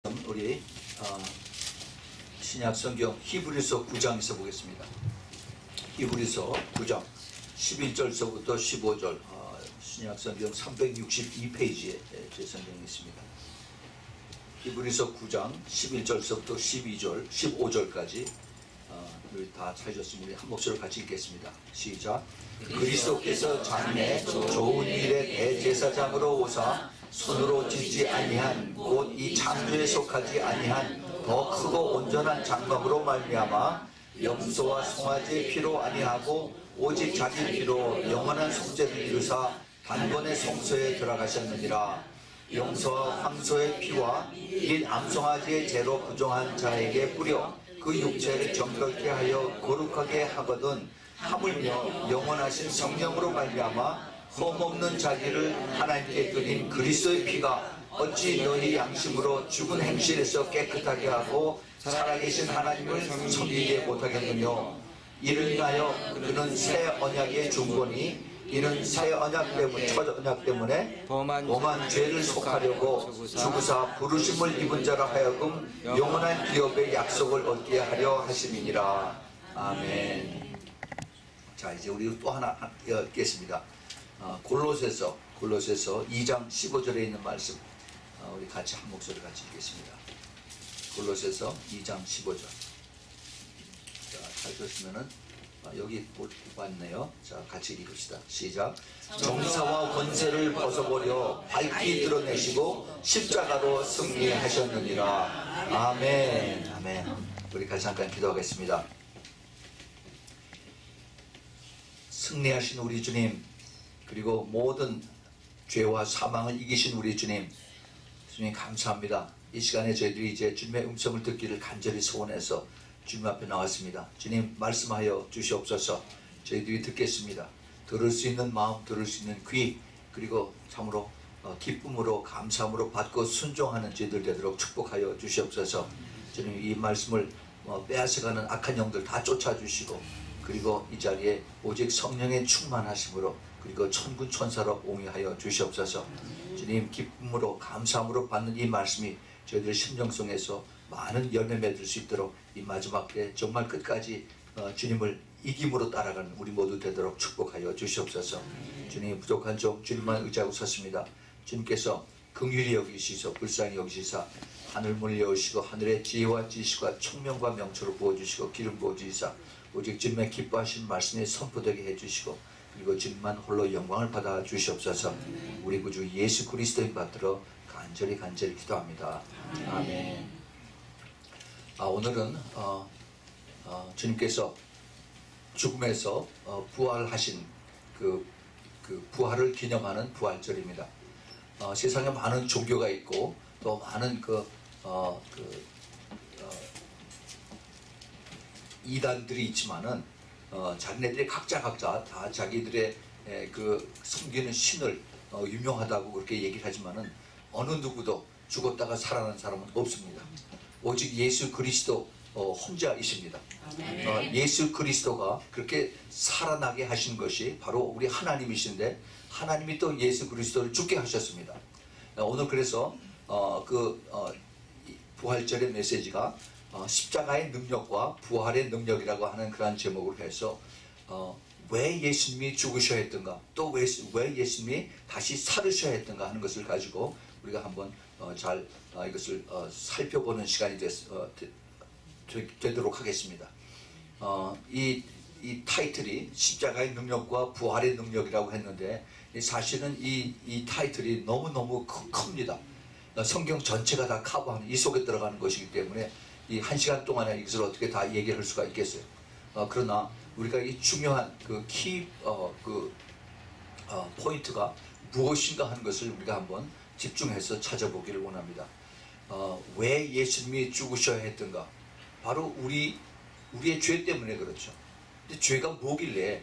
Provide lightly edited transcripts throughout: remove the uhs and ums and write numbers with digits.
우리 신약 성경 히브리서 9장에서 보겠습니다. 히브리서 9장 11절서부터 15절 신약 성경 362페이지에 제 성경이 있습니다. 히브리서 9장 11절서부터 12절, 15절까지 우리 다 찾으셨으면 우리 한 목소리로 같이 읽겠습니다. 시작. 그리스도께서 장래 좋은 일의 대제사장으로 오사 손으로 짓지 아니한 곧 이 창조에 속하지 아니한 더 크고 온전한 장막으로 말미암아 염소와 송아지의 피로 아니하고 오직 자기 피로 영원한 속죄를 이루사 단번에 성소에 들어가셨느니라. 염소와 황소의 피와 긴 암송아지의 죄로 부정한 자에게 뿌려 그 육체를 정결케 하여 거룩하게 하거든 하물며 영원하신 성령으로 말미암아 흠없는 자기를 하나님께 드린 그리스도의 피가 어찌 너희 양심으로 죽은 행실에서 깨끗하게 하고 살아계신 하나님을 섬기게 못하겠느냐. 이를 인하여 그는 새 언약의 중보니 이는 새 언약 때문에 첫 언약 때문에 범한 죄를 속하려고 죽으사 부르심을 입은 자라 하여금 영원한 기업의 약속을 얻게 하려 하심이니라. 아멘. 자, 이제 우리 또 하나 읽겠습니다. 골로새서 2장 15절에 있는 말씀 우리 같이 한 목소리 같이 읽겠습니다. 골로새서 2장 15절. 자, 잘 들었으면은 여기 봤네요. 자, 같이 읽읍시다. 시작. 정사와 권세를 벗어버려 밝히 드러내시고 십자가로 승리하셨느니라. 아멘. 아멘. 우리 같이 잠깐 기도하겠습니다. 승리하신 우리 주님, 그리고 모든 죄와 사망을 이기신 우리 주님, 주님 감사합니다. 이 시간에 저희들이 이제 주님의 음성을 듣기를 간절히 소원해서 주님 앞에 나왔습니다. 주님 말씀하여 주시옵소서. 저희들이 듣겠습니다. 들을 수 있는 마음, 들을 수 있는 귀, 그리고 참으로 기쁨으로 감사함으로 받고 순종하는 저희들 되도록 축복하여 주시옵소서. 주님 이 말씀을 빼앗아가는 악한 영들 다 쫓아주시고, 그리고 이 자리에 오직 성령의 충만하심으로 그리고 천군 천사로 옹이하여 주시옵소서. 주님 기쁨으로 감사함으로 받는 이 말씀이 저희들 심령속에서 많은 열매 맺을 수 있도록 이 마지막 때 정말 끝까지 주님을 이김으로 따라가는 우리 모두 되도록 축복하여 주시옵소서. 주님 부족한 종 주님만 의지하고 섰습니다. 주님께서 긍휼히 여기시소 불쌍히 여기시사 하늘문을 여시고 하늘의 지혜와 지식과 총명과 명초를 부어주시고 기름 부어주시사 오직 주님의 기뻐하신 말씀에 선포되게 해주시고 그리고 주님만 홀로 영광을 받아 주시옵소서. 우리 구주 예수 그리스도인 받들어 간절히 기도합니다. 아멘. 오늘은 주님께서 죽음에서 부활하신 그 부활을 기념하는 부활절입니다. 세상에 많은 종교가 있고 또 많은 이단들이 있지만은 자기네들이 각자 다 자기들의 그 섬기는 신을 유명하다고 그렇게 얘기를 하지만은 어느 누구도 죽었다가 살아난 사람은 없습니다. 오직 예수 그리스도 혼자이십니다. 예수 그리스도가 그렇게 살아나게 하신 것이 바로 우리 하나님이신데 하나님이 또 예수 그리스도를 죽게 하셨습니다. 오늘 그래서 부활절의 메시지가 십자가의 능력과 부활의 능력이라고 하는 그런 제목으로 해서 왜 예수님이 죽으셔야 했던가 또 왜 예수님이 다시 살으셔야 했던가 하는 것을 가지고 우리가 한번 잘 이것을 살펴보는 시간이 되도록 하겠습니다. 이 타이틀이 십자가의 능력과 부활의 능력이라고 했는데 사실은 이 타이틀이 너무너무 큽니다. 성경 전체가 다 커버하는 이 속에 들어가는 것이기 때문에 이 한 시간 동안에 이것을 어떻게 다 얘기를 할 수가 있겠어요. 그러나 우리가 이 중요한 포인트가 무엇인가 하는 것을 우리가 한번 집중해서 찾아보기를 원합니다. 왜 예수님이 죽으셔야 했던가? 바로 우리의 죄 때문에 그렇죠. 근데 죄가 뭐길래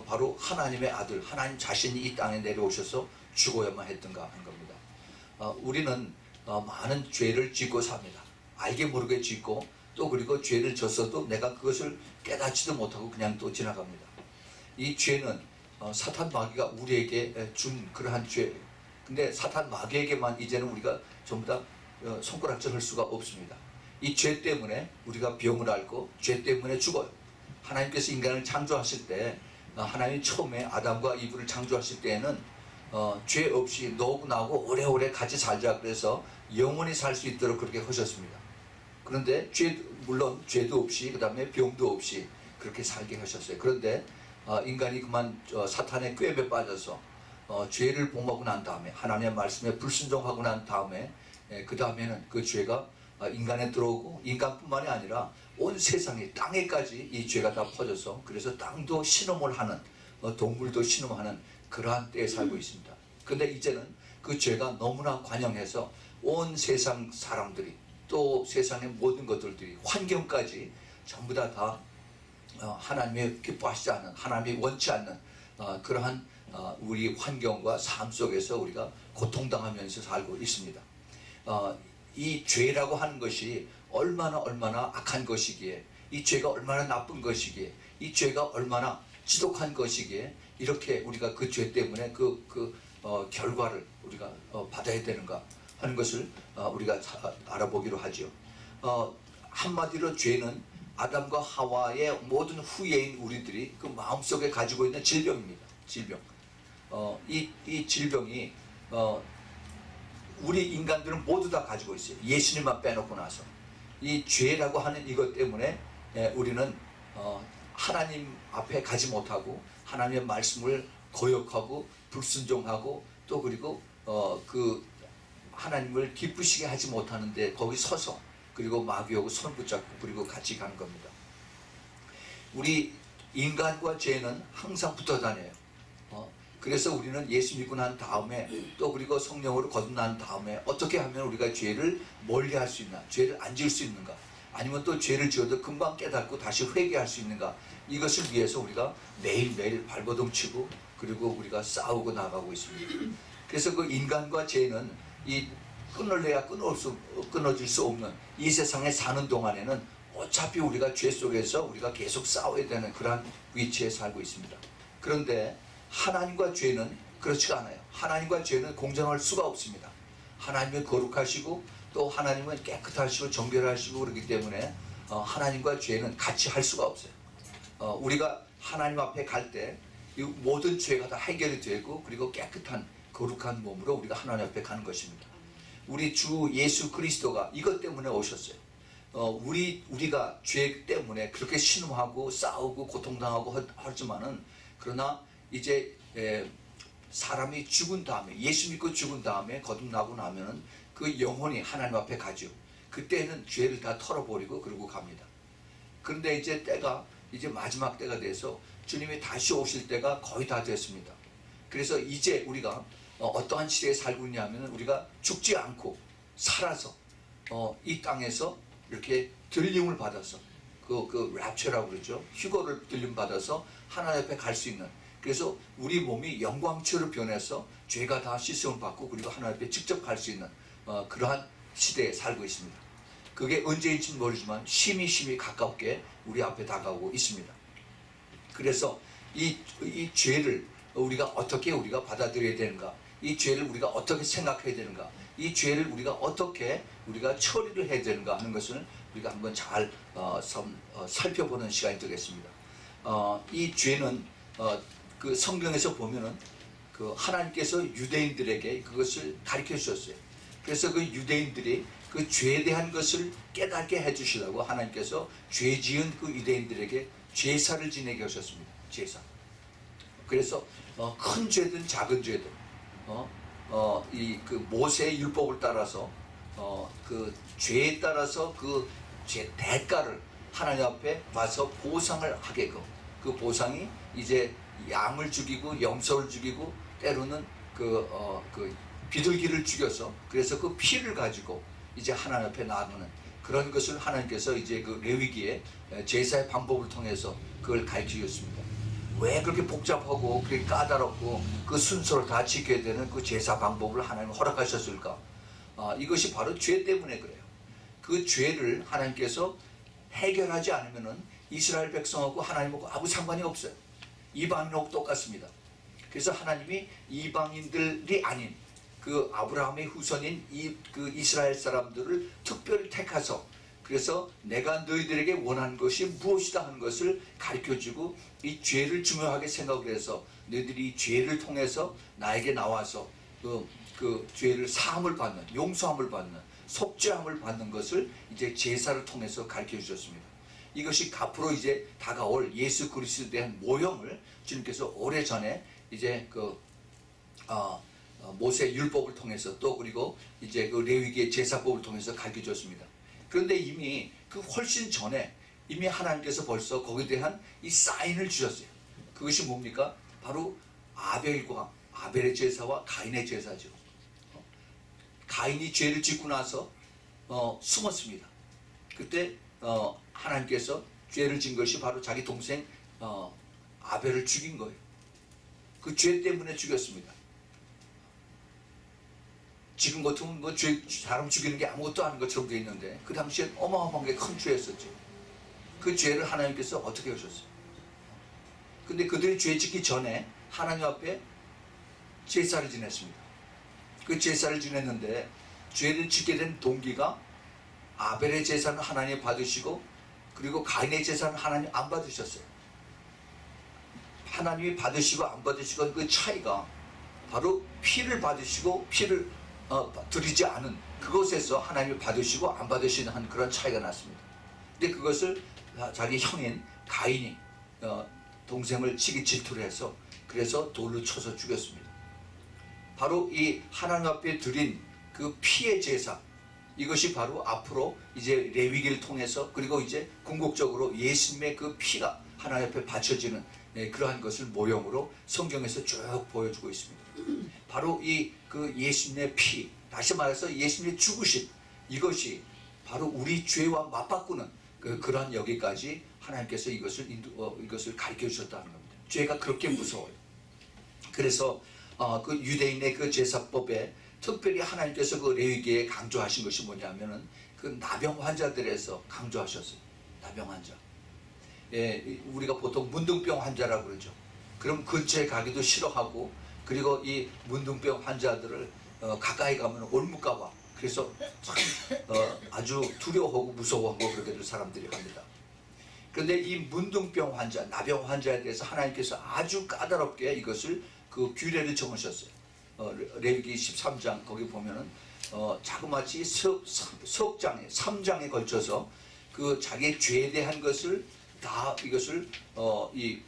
바로 하나님의 아들, 하나님 자신이 이 땅에 내려오셔서 죽어야만 했던가 하는 겁니다. 우리는 많은 죄를 짓고 삽니다. 알게 모르게 짓고 또 그리고 죄를 졌어도 내가 그것을 깨닫지도 못하고 그냥 또 지나갑니다. 이 죄는 사탄 마귀가 우리에게 준 그러한 죄. 근데 사탄 마귀에게만 이제는 우리가 전부 다 손가락질 할 수가 없습니다. 이 죄 때문에 우리가 병을 앓고 죄 때문에 죽어요. 하나님께서 인간을 창조하실 때 하나님이 처음에 아담과 이브를 창조하실 때에는 죄 없이 너하고 나하고 오래오래 같이 살자 그래서 영원히 살 수 있도록 그렇게 하셨습니다. 그런데 물론 죄도 없이 그 다음에 병도 없이 그렇게 살게 하셨어요. 그런데 인간이 그만 사탄의 꾀에 빠져서 죄를 범하고 난 다음에 하나님의 말씀에 불순종하고 난 다음에 그 다음에는 그 죄가 인간에 들어오고 인간뿐만이 아니라 온 세상에 땅에까지 이 죄가 다 퍼져서 그래서 땅도 신음을 하는 동물도 신음하는 그러한 때에 살고 있습니다. 그런데 이제는 그 죄가 너무나 관영해서 온 세상 사람들이 또 세상의 모든 것들이 환경까지 전부 다 하나님이 기뻐하시지 않는 하나님이 원치 않는 그러한 우리 환경과 삶 속에서 우리가 고통당하면서 살고 있습니다. 이 죄라고 하는 것이 얼마나 악한 것이기에 이 죄가 얼마나 나쁜 것이기에 이 죄가 얼마나 지독한 것이기에 이렇게 우리가 그 죄 때문에 결과를 우리가 받아야 되는가 하는 것을 우리가 알아보기로 하죠. 한마디로 죄는 아담과 하와의 모든 후예인 우리들이 그 마음속에 가지고 있는 질병입니다. 질병. 이 질병이 우리 인간들은 모두 다 가지고 있어요. 예수님만 빼놓고 나서 이 죄라고 하는 이것 때문에 우리는 하나님 앞에 가지 못하고 하나님의 말씀을 거역하고 불순종하고 또 그리고 그 하나님을 기쁘시게 하지 못하는데 거기 서서 그리고 마귀하고 손 붙잡고 그리고 같이 가는 겁니다. 우리 인간과 죄는 항상 붙어 다녀요. 그래서 우리는 예수 믿고 난 다음에 또 그리고 성령으로 거듭난 다음에 어떻게 하면 우리가 죄를 멀리할 수 있나, 죄를 안 지을 수 있는가, 아니면 또 죄를 지어도 금방 깨닫고 다시 회개할 수 있는가, 이것을 위해서 우리가 매일매일 발버둥 치고 그리고 우리가 싸우고 나가고 있습니다. 그래서 그 인간과 죄는 이 끊을래야 끊어질 수 없는 이 세상에 사는 동안에는 어차피 우리가 죄 속에서 우리가 계속 싸워야 되는 그러한 위치에 살고 있습니다. 그런데 하나님과 죄는 그렇지가 않아요. 하나님과 죄는 공존할 수가 없습니다. 하나님은 거룩하시고 또 하나님은 깨끗하시고 정결하시고 그렇기 때문에 하나님과 죄는 같이 할 수가 없어요. 우리가 하나님 앞에 갈 때 이 모든 죄가 다 해결이 되고 그리고 깨끗한 거룩한 몸으로 우리가 하나님 앞에 가는 것입니다. 우리 주 예수 그리스도가 이것 때문에 오셨어요. 우리가 죄 때문에 그렇게 신음하고 싸우고 고통당하고 하지만은 그러나 이제 사람이 죽은 다음에 예수 믿고 죽은 다음에 거듭나고 나면은 그 영혼이 하나님 앞에 가죠. 그때는 죄를 다 털어버리고 그러고 갑니다. 그런데 이제 때가 이제 마지막 때가 돼서 주님이 다시 오실 때가 거의 다 됐습니다. 그래서 이제 우리가 어떠한 시대에 살고 있냐면 우리가 죽지 않고 살아서 이 땅에서 이렇게 들림을 받아서 그 랩처라고 그러죠. 휴거를 들림 받아서 하나님 앞에 갈 수 있는, 그래서 우리 몸이 영광처럼 변해서 죄가 다 씻음을 받고 그리고 하나님 앞에 직접 갈 수 있는 그러한 시대에 살고 있습니다. 그게 언제일지는 모르지만 심히 가깝게 우리 앞에 다가오고 있습니다. 그래서 이 죄를 우리가 받아들여야 되는가, 이 죄를 우리가 어떻게 생각해야 되는가, 이 죄를 우리가 어떻게 처리를 해야 되는가 하는 것을 우리가 한번 잘 살펴보는 시간이 되겠습니다. 이 죄는 그 성경에서 보면은 그 하나님께서 유대인들에게 그것을 가르쳐 주셨어요. 그래서 그 유대인들이 그 죄에 대한 것을 깨닫게 해주시려고 하나님께서 죄 지은 그 유대인들에게 제사를 지내게 하셨습니다. 제사. 그래서 큰 죄든 작은 죄든 그 모세의 율법을 따라서 그 죄에 따라서 그 죄 대가를 하나님 앞에 와서 보상을 하게끔, 그 보상이 이제 양을 죽이고 염소를 죽이고 때로는 그 비둘기를 죽여서 그래서 그 피를 가지고 이제 하나님 앞에 나누는 그런 것을 하나님께서 이제 그 레위기에 제사의 방법을 통해서 그걸 가르쳐 주셨습니다. 왜 그렇게 복잡하고 그렇게 까다롭고 그 순서를 다 지켜야 되는 그 제사 방법을 하나님 허락하셨을까? 이것이 바로 죄 때문에 그래요. 그 죄를 하나님께서 해결하지 않으면은 이스라엘 백성하고 하나님하고 아무 상관이 없어요. 이방인하고 똑같습니다. 그래서 하나님이 이방인들이 아닌 그 아브라함의 후손인 그 이스라엘 사람들을 특별히 택하서 그래서 내가 너희들에게 원하는 것이 무엇이다 하는 것을 가르쳐주고 이 죄를 중요하게 생각을 해서 너희들이 이 죄를 통해서 나에게 나와서 그 죄를 사함을 받는, 용서함을 받는, 속죄함을 받는 것을 이제 제사를 통해서 가르쳐 주셨습니다. 이것이 앞으로 이제 다가올 예수 그리스도에 대한 모형을 주님께서 오래전에 이제 모세 율법을 통해서 또 그리고 이제 그 레위기의 제사법을 통해서 가르쳐 줬습니다. 그런데 이미 그 훨씬 전에 이미 하나님께서 벌써 거기에 대한 이 사인을 주셨어요. 그것이 뭡니까? 바로 아벨의 제사와 가인의 제사죠. 가인이 죄를 짓고 나서 숨었습니다. 그때 하나님께서 죄를 진 것이 바로 자기 동생 아벨을 죽인 거예요. 그 죄 때문에 죽였습니다. 지금 같으면 뭐 사람 죽이는 게 아무것도 아닌 것처럼 되어 있는데 그 당시엔 어마어마한 게 큰 죄였었죠. 그 죄를 하나님께서 어떻게 하셨어요? 근데 그들이 죄 짓기 전에 하나님 앞에 제사를 지냈습니다. 그 제사를 지냈는데 죄를 짓게 된 동기가 아벨의 제사는 하나님 받으시고 그리고 가인의 제사는 하나님 안 받으셨어요. 하나님이 받으시고 안 받으시고 그 차이가 바로 피를 받으시고 피를 드리지 않은 그것에서 하나님이 받으시고 안 받으시는 한 그런 차이가 났습니다. 근데 그것을 자기 형인 가인이 동생을 치기 질투를 해서 그래서 돌로 쳐서 죽였습니다. 바로 이 하나님 앞에 드린 그 피의 제사, 이것이 바로 앞으로 이제 레위기를 통해서 그리고 이제 궁극적으로 예수님의 그 피가 하나님 앞에 바쳐지는 그러한 것을 모형으로 성경에서 쭉 보여주고 있습니다. 바로 이 그 예수님의 피, 다시 말해서 예수님의 죽으심, 이것이 바로 우리 죄와 맞바꾸는 그러한 여기까지 하나님께서 이것을 가르쳐 주셨다는 겁니다. 죄가 그렇게 무서워요. 그래서 그 유대인의 그 제사법에 특별히 하나님께서 그 레위기에 강조하신 것이 뭐냐면은 그 나병 환자들에서 강조하셨어요. 나병 환자. 예, 우리가 보통 문둥병 환자라고 그러죠. 그럼 근처에 가기도 싫어하고 그리고 이 문둥병 환자들을 가까이 가면 올무가 봐. 그래서 참 아주 두려워하고 무서워하고 그렇게들 사람들이 합니다. 그런데 이 문둥병 환자, 나병 환자에 대해서 하나님께서 아주 까다롭게 이것을 그 규례를 정하셨어요. 레위기 13장 거기 보면은 자그마치 석 장에 3장에 걸쳐서 그 자기의 죄에 대한 것을 다 이것을 이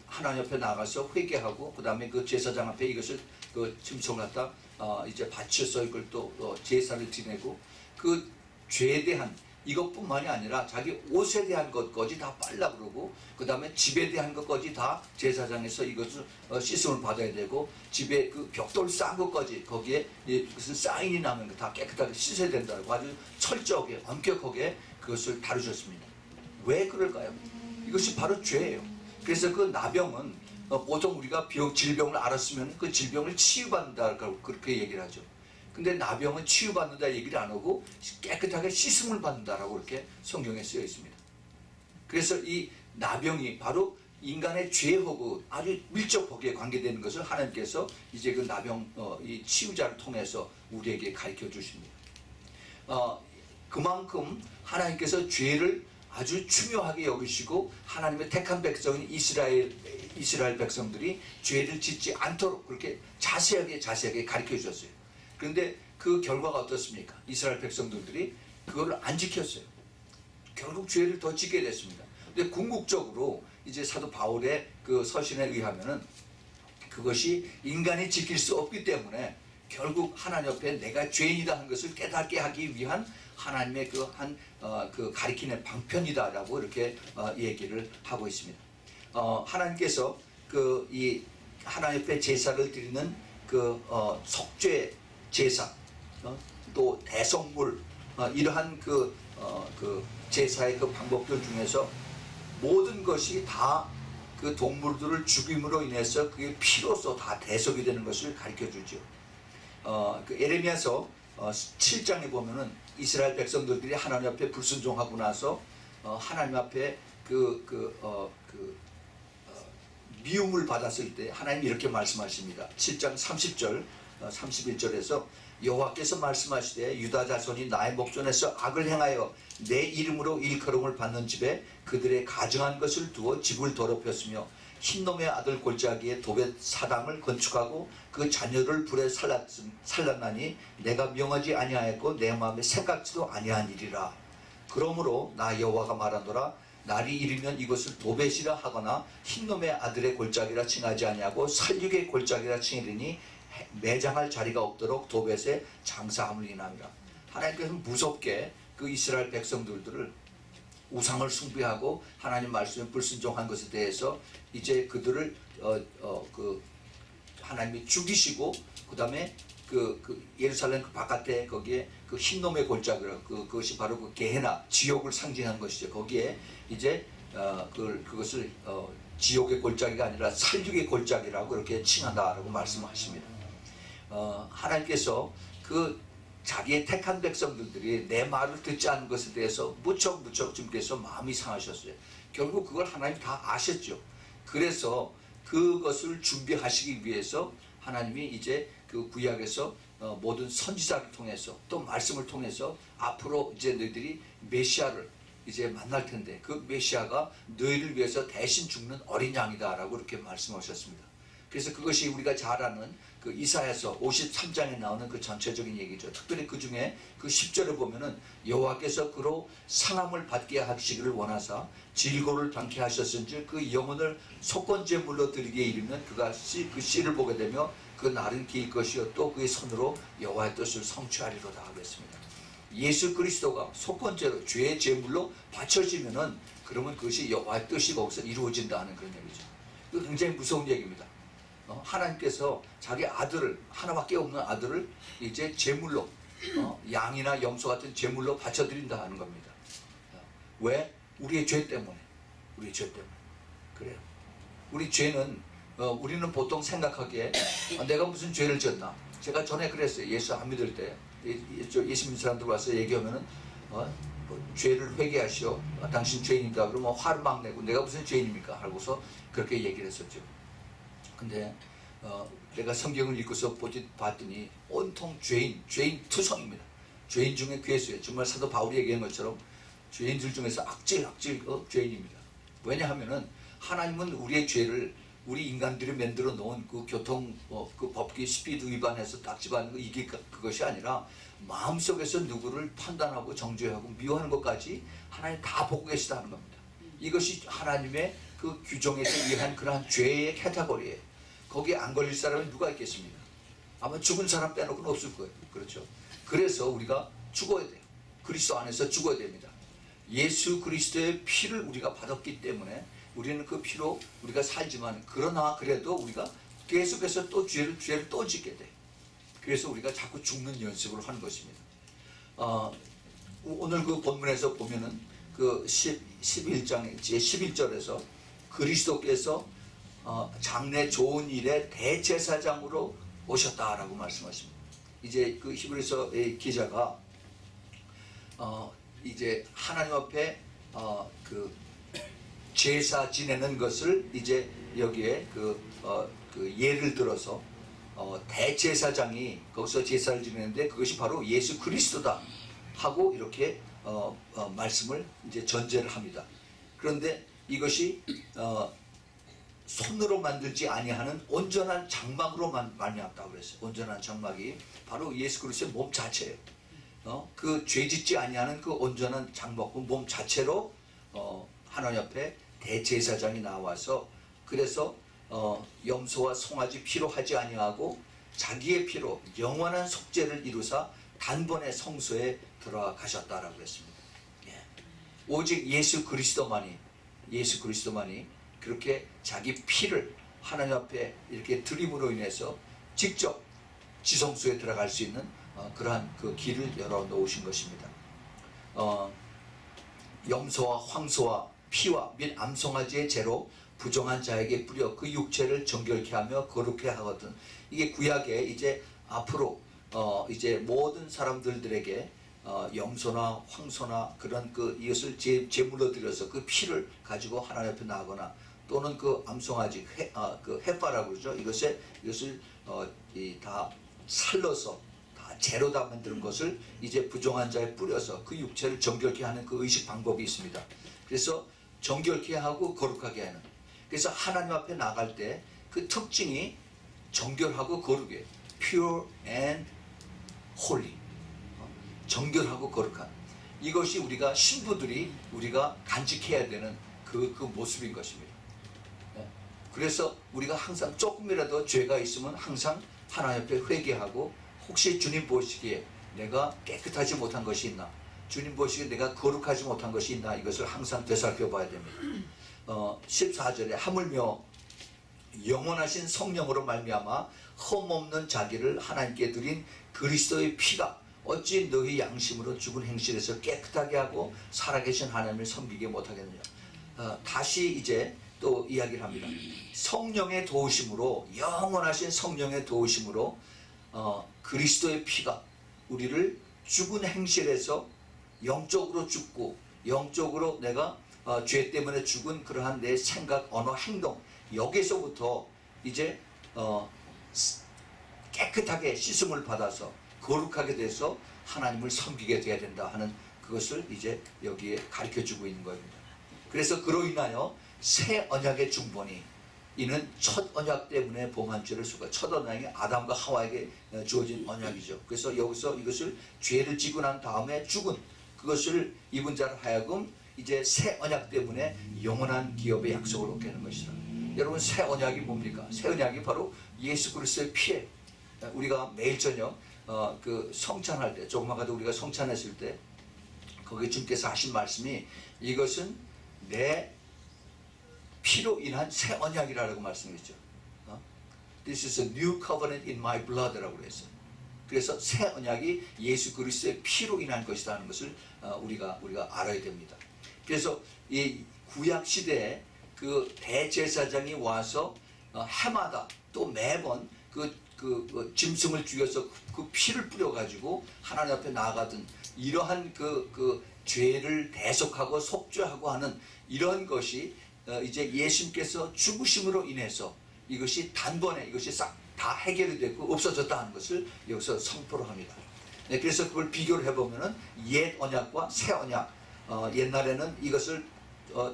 하나님 앞에 나가서 회개하고 그 다음에 그 제사장 앞에 이것을 그 짐승을 갖다 이제 바쳐서 이걸 또 제사를 지내고 그 죄에 대한 이것뿐만이 아니라 자기 옷에 대한 것까지 다 빨라 그러고 그 다음에 집에 대한 것까지 다 제사장에서 이것을 씻음을 받아야 되고 집에 그 벽돌 쌓은 것까지 거기에 무슨 사인이 나면 다 깨끗하게 씻어야 된다고 아주 철저하게 엄격하게 그것을 다루셨습니다. 왜 그럴까요? 이것이 바로 죄예요. 그래서 그 나병은 보통 우리가 질병을 알았으면 그 질병을 치유받는다 그렇게 얘기를 하죠. 근데 나병은 치유받는다 얘기를 안 하고 깨끗하게 씻음을 받는다라고 이렇게 성경에 쓰여 있습니다. 그래서 이 나병이 바로 인간의 죄하고 아주 밀접하게 관계되는 것을 하나님께서 이제 그 나병 이 치유자를 통해서 우리에게 가르쳐 주십니다. 그만큼 하나님께서 죄를 아주 중요하게 여기시고 하나님의 택한 백성인 이스라엘 백성들이 죄를 짓지 않도록 그렇게 자세하게 가르쳐 주셨어요. 그런데 그 결과가 어떻습니까? 이스라엘 백성들이 그걸 안 지켰어요. 결국 죄를 더 짓게 됐습니다. 근데 궁극적으로 이제 사도 바울의 그 서신에 의하면은 그것이 인간이 지킬 수 없기 때문에 결국 하나님 앞에 내가 죄인이다 하는 것을 깨닫게 하기 위한 하나님의 그 가리키는 방편이다라고 이렇게 얘기를 하고 있습니다. 하나님께서 이 하나님 앞에 제사를 드리는 그 속죄 제사, 또 대속물 이러한 그 제사의 그 방법들 중에서 모든 것이 다 그 동물들을 죽임으로 인해서 그게 피로써 다 대속이 되는 것을 가르쳐 주죠. 그 에레미야서 7장에 보면은 이스라엘 백성들이 하나님 앞에 불순종하고 나서 하나님 앞에 미움을 받았을 때 하나님이 이렇게 말씀하십니다. 7장 30절 31절에서 여호와께서 말씀하시되 유다 자손이 나의 목전에서 악을 행하여 내 이름으로 일컬음을 받는 집에 그들의 가증한 것을 두어 집을 더럽혔으며 흰놈의 아들 골짜기에 도벳 사당을 건축하고 그 자녀를 불에 살랐나니 내가 명하지 아니하였고 내 마음에 생각지도 아니한 일이라. 그러므로 나 여호와가 말하노라. 날이 이르면 이것을 도벳이라 하거나 흰놈의 아들의 골짜기라 칭하지 아니하고 살육의 골짜기라 칭하리니 매장할 자리가 없도록 도벳에 장사함을 인함이라. 하나님께서 무섭게 그 이스라엘 백성들을 우상을 숭배하고 하나님 말씀에 불순종한 것에 대해서 이제 그들을 하나님이 죽이시고 그다음에 그 예루살렘 그 바깥에 거기에 그 흰놈의 골짜기라 그것이 바로 그 게헤나 지옥을 상징하는 것이죠. 거기에 이제 그것을 지옥의 골짜기가 아니라 살육의 골짜기라고 그렇게 칭한다라고 말씀하십니다. 하나님께서 그 자기의 택한 백성들이 내 말을 듣지 않은 것에 대해서 무척 주님께서 마음이 상하셨어요. 결국 그걸 하나님 다 아셨죠. 그래서 그것을 준비하시기 위해서 하나님이 이제 그 구약에서 모든 선지자를 통해서 또 말씀을 통해서 앞으로 이제 너희들이 메시아를 이제 만날 텐데 그 메시아가 너희를 위해서 대신 죽는 어린 양이다라고 이렇게 말씀하셨습니다. 그래서 그것이 우리가 잘 아는 그 이사야서 53장에 나오는 그 전체적인 얘기죠. 특별히 그 중에 그 10절에 보면은 여호와께서 그로 상함을 받게 하시기를 원하사 질고를 당케 하셨은즉 그 영혼을 속건제물로 드리게 이르면 그가 그 씨를 보게 되며 그 날은 길 것이요 또 그의 손으로 여호와의 뜻을 성취하리로다 하겠습니다. 예수 그리스도가 속건제로 죄의 제물로 바쳐지면은 그러면 그것이 여호와의 뜻이 거기서 이루어진다 하는 그런 얘기죠. 그 굉장히 무서운 얘기입니다. 하나님께서 자기 아들을 하나밖에 없는 아들을 이제 제물로 양이나 염소 같은 제물로 바쳐드린다 하는 겁니다. 왜? 우리의 죄 때문에. 우리의 죄 때문에. 그래요. 우리 죄는 우리는 보통 생각하기에 내가 무슨 죄를 졌나. 제가 전에 그랬어요. 예수 안 믿을 때 예수 믿는 사람들 와서 얘기하면은 죄를 회개하시오. 당신 죄인이다. 그러면 화를 막 내고 내가 무슨 죄인입니까? 하고서 그렇게 얘기를 했었죠. 근데 내가 성경을 읽고서 봤더니 온통 죄인 투성입니다. 죄인 중에 괴수예요. 정말 사도 바울이 얘기한 것처럼 죄인들 중에서 악질 죄인입니다. 왜냐하면은 하나님은 우리의 죄를 우리 인간들이 만들어 놓은 그 교통 그 법규 스피드 위반해서 딱지받는 거 이게 그것이 아니라 마음속에서 누구를 판단하고 정죄하고 미워하는 것까지 하나님 다 보고 계시다는 겁니다. 이것이 하나님의 그 규정에서 의한 그러한 죄의 카테고리예요. 거기에 안 걸릴 사람은 누가 있겠습니까? 아마 죽은 사람 빼놓고는 없을 거예요. 그렇죠? 그래서 우리가 죽어야 돼요. 그리스도 안에서 죽어야 됩니다. 예수 그리스도의 피를 우리가 받았기 때문에 우리는 그 피로 우리가 살지만 그러나 그래도 우리가 계속해서 또 죄를 또 짓게 돼. 그래서 우리가 자꾸 죽는 연습을 하는 것입니다. 오늘 그 본문에서 보면은 그 11장 제11절에서 그리스도께서 장래 좋은 일의 대제사장으로 오셨다라고 말씀하십니다. 이제 그 히브리서의 기자가 이제 하나님 앞에 그 제사 지내는 것을 이제 여기에 그 예를 들어서 대제사장이 거기서 제사를 지내는데 그것이 바로 예수 그리스도다 하고 이렇게 말씀을 이제 전제를 합니다. 그런데 이것이 손으로 만들지 아니하는 온전한 장막으로 말미암았다고 그랬어요. 온전한 장막이 바로 예수 그리스도의 몸 자체예요. 그 죄짓지 아니하는 그 온전한 장막, 그 몸 자체로 하나님 앞에 대제사장이 나와서 그래서 염소와 송아지 피로 하지 아니하고 자기의 피로 영원한 속죄를 이루사 단번에 성소에 들어가셨다라고 했습니다. 예. 오직 예수 그리스도만이 그렇게 자기 피를 하나님 앞에 이렇게 드림으로 인해서 직접 지성소에 들어갈 수 있는 그러한 그 길을 열어 놓으신 것입니다. 염소와 황소와 피와 및 암송아지의 재로 부정한 자에게 뿌려 그 육체를 정결케 하며 거룩케 하거든. 이게 구약에 이제 앞으로 이제 모든 사람들에게 염소나 황소나 그런 그 이것을 제물로 드려서 그 피를 가지고 하나님 앞에 나가거나 또는 그 암송아지 그 햇바라고 그러죠. 이것을 다 살러서 다 재로 다 만드는 것을 이제 부정한 자에 뿌려서 그 육체를 정결케 하는 그 의식 방법이 있습니다. 그래서 정결케 하고 거룩하게 하는, 그래서 하나님 앞에 나갈 때 그 특징이 정결하고 거룩해, pure and holy, 정결하고 거룩한, 이것이 우리가 신부들이 우리가 간직해야 되는 그 모습인 것입니다. 그래서 우리가 항상 조금이라도 죄가 있으면 항상 하나님 앞에 회개하고, 혹시 주님 보시기에 내가 깨끗하지 못한 것이 있나, 주님 보시기에 내가 거룩하지 못한 것이 있나, 이것을 항상 되살펴 봐야 됩니다. 14절에 하물며 영원하신 성령으로 말미암아 흠없는 자기를 하나님께 드린 그리스도의 피가 어찌 너희 양심으로 죽은 행실에서 깨끗하게 하고 살아계신 하나님을 섬기게 못하겠느냐. 다시 이제 또 이야기를 합니다. 성령의 도우심으로, 영원하신 성령의 도우심으로 그리스도의 피가 우리를 죽은 행실에서 영적으로 죽고, 영적으로 내가 죄 때문에 죽은 그러한 내 생각, 언어, 행동, 여기서부터 이제 깨끗하게 씻음을 받아서 거룩하게 돼서 하나님을 섬기게 돼야 된다 하는 그것을 이제 여기에 가르쳐주고 있는 겁니다. 그래서 그로 인하여 새 언약의 중본이, 이는 첫 언약 때문에 범한 죄를 수가, 첫 언약이 아담과 하와에게 주어진 언약이죠. 그래서 여기서 이것을 죄를 지고 난 다음에 죽은 그것을 입은 자를 하여금 이제 새 언약 때문에 영원한 기업의 약속을 얻게 하는 것이다. 여러분, 새 언약이 뭡니까? 새 언약이 바로 예수 그리스도의 피예요. 우리가 매일 저녁 그 성찬할 때, 조금아까도 우리가 성찬했을 때 거기 주님께서 하신 말씀이, 이것은 내 피로 인한 새 언약이라고 말씀했죠. This is a new covenant in my blood라고 그랬어요. 그래서 새 언약이 예수 그리스도의 피로 인한 것이다 하는 것을 우리가 알아야 됩니다. 그래서 이 구약 시대에 그 대제사장이 와서 해마다 또 매번 그 짐승을 죽여서 그 피를 뿌려가지고 하나님 앞에 나아가던 이러한 그 죄를 대속하고 속죄하고 하는 이런 것이 이제 예수님께서 죽으심으로 인해서 이것이 단번에 이것이 싹 다 해결이 됐고 없어졌다 하는 것을 여기서 선포를 합니다. 네, 그래서 그걸 비교를 해보면은 옛 언약과 새 언약, 옛날에는 이것을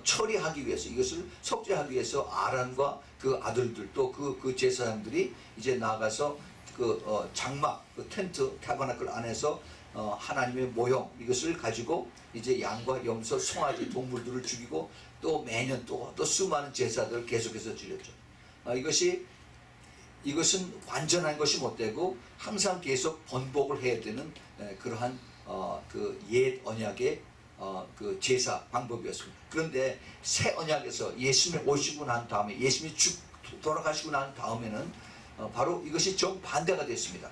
처리하기 위해서, 이것을 속죄하기 위해서 아란과 그 아들들 또 그 제사장들이 이제 나가서 그 장막, 그 텐트, 타버나클 안에서 하나님의 모형, 이것을 가지고 이제 양과 염소, 송아지, 동물들을 죽이고 또 매년 또 수많은 제사들을 계속해서 드렸죠. 이것은 완전한 것이 못 되고 항상 계속 번복을 해야 되는 그러한 그 옛 언약의 그 제사 방법이었습니다. 그런데 새 언약에서 예수님이 오시고 난 다음에, 예수님이 돌아가시고 난 다음에는 바로 이것이 정반대가 됐습니다.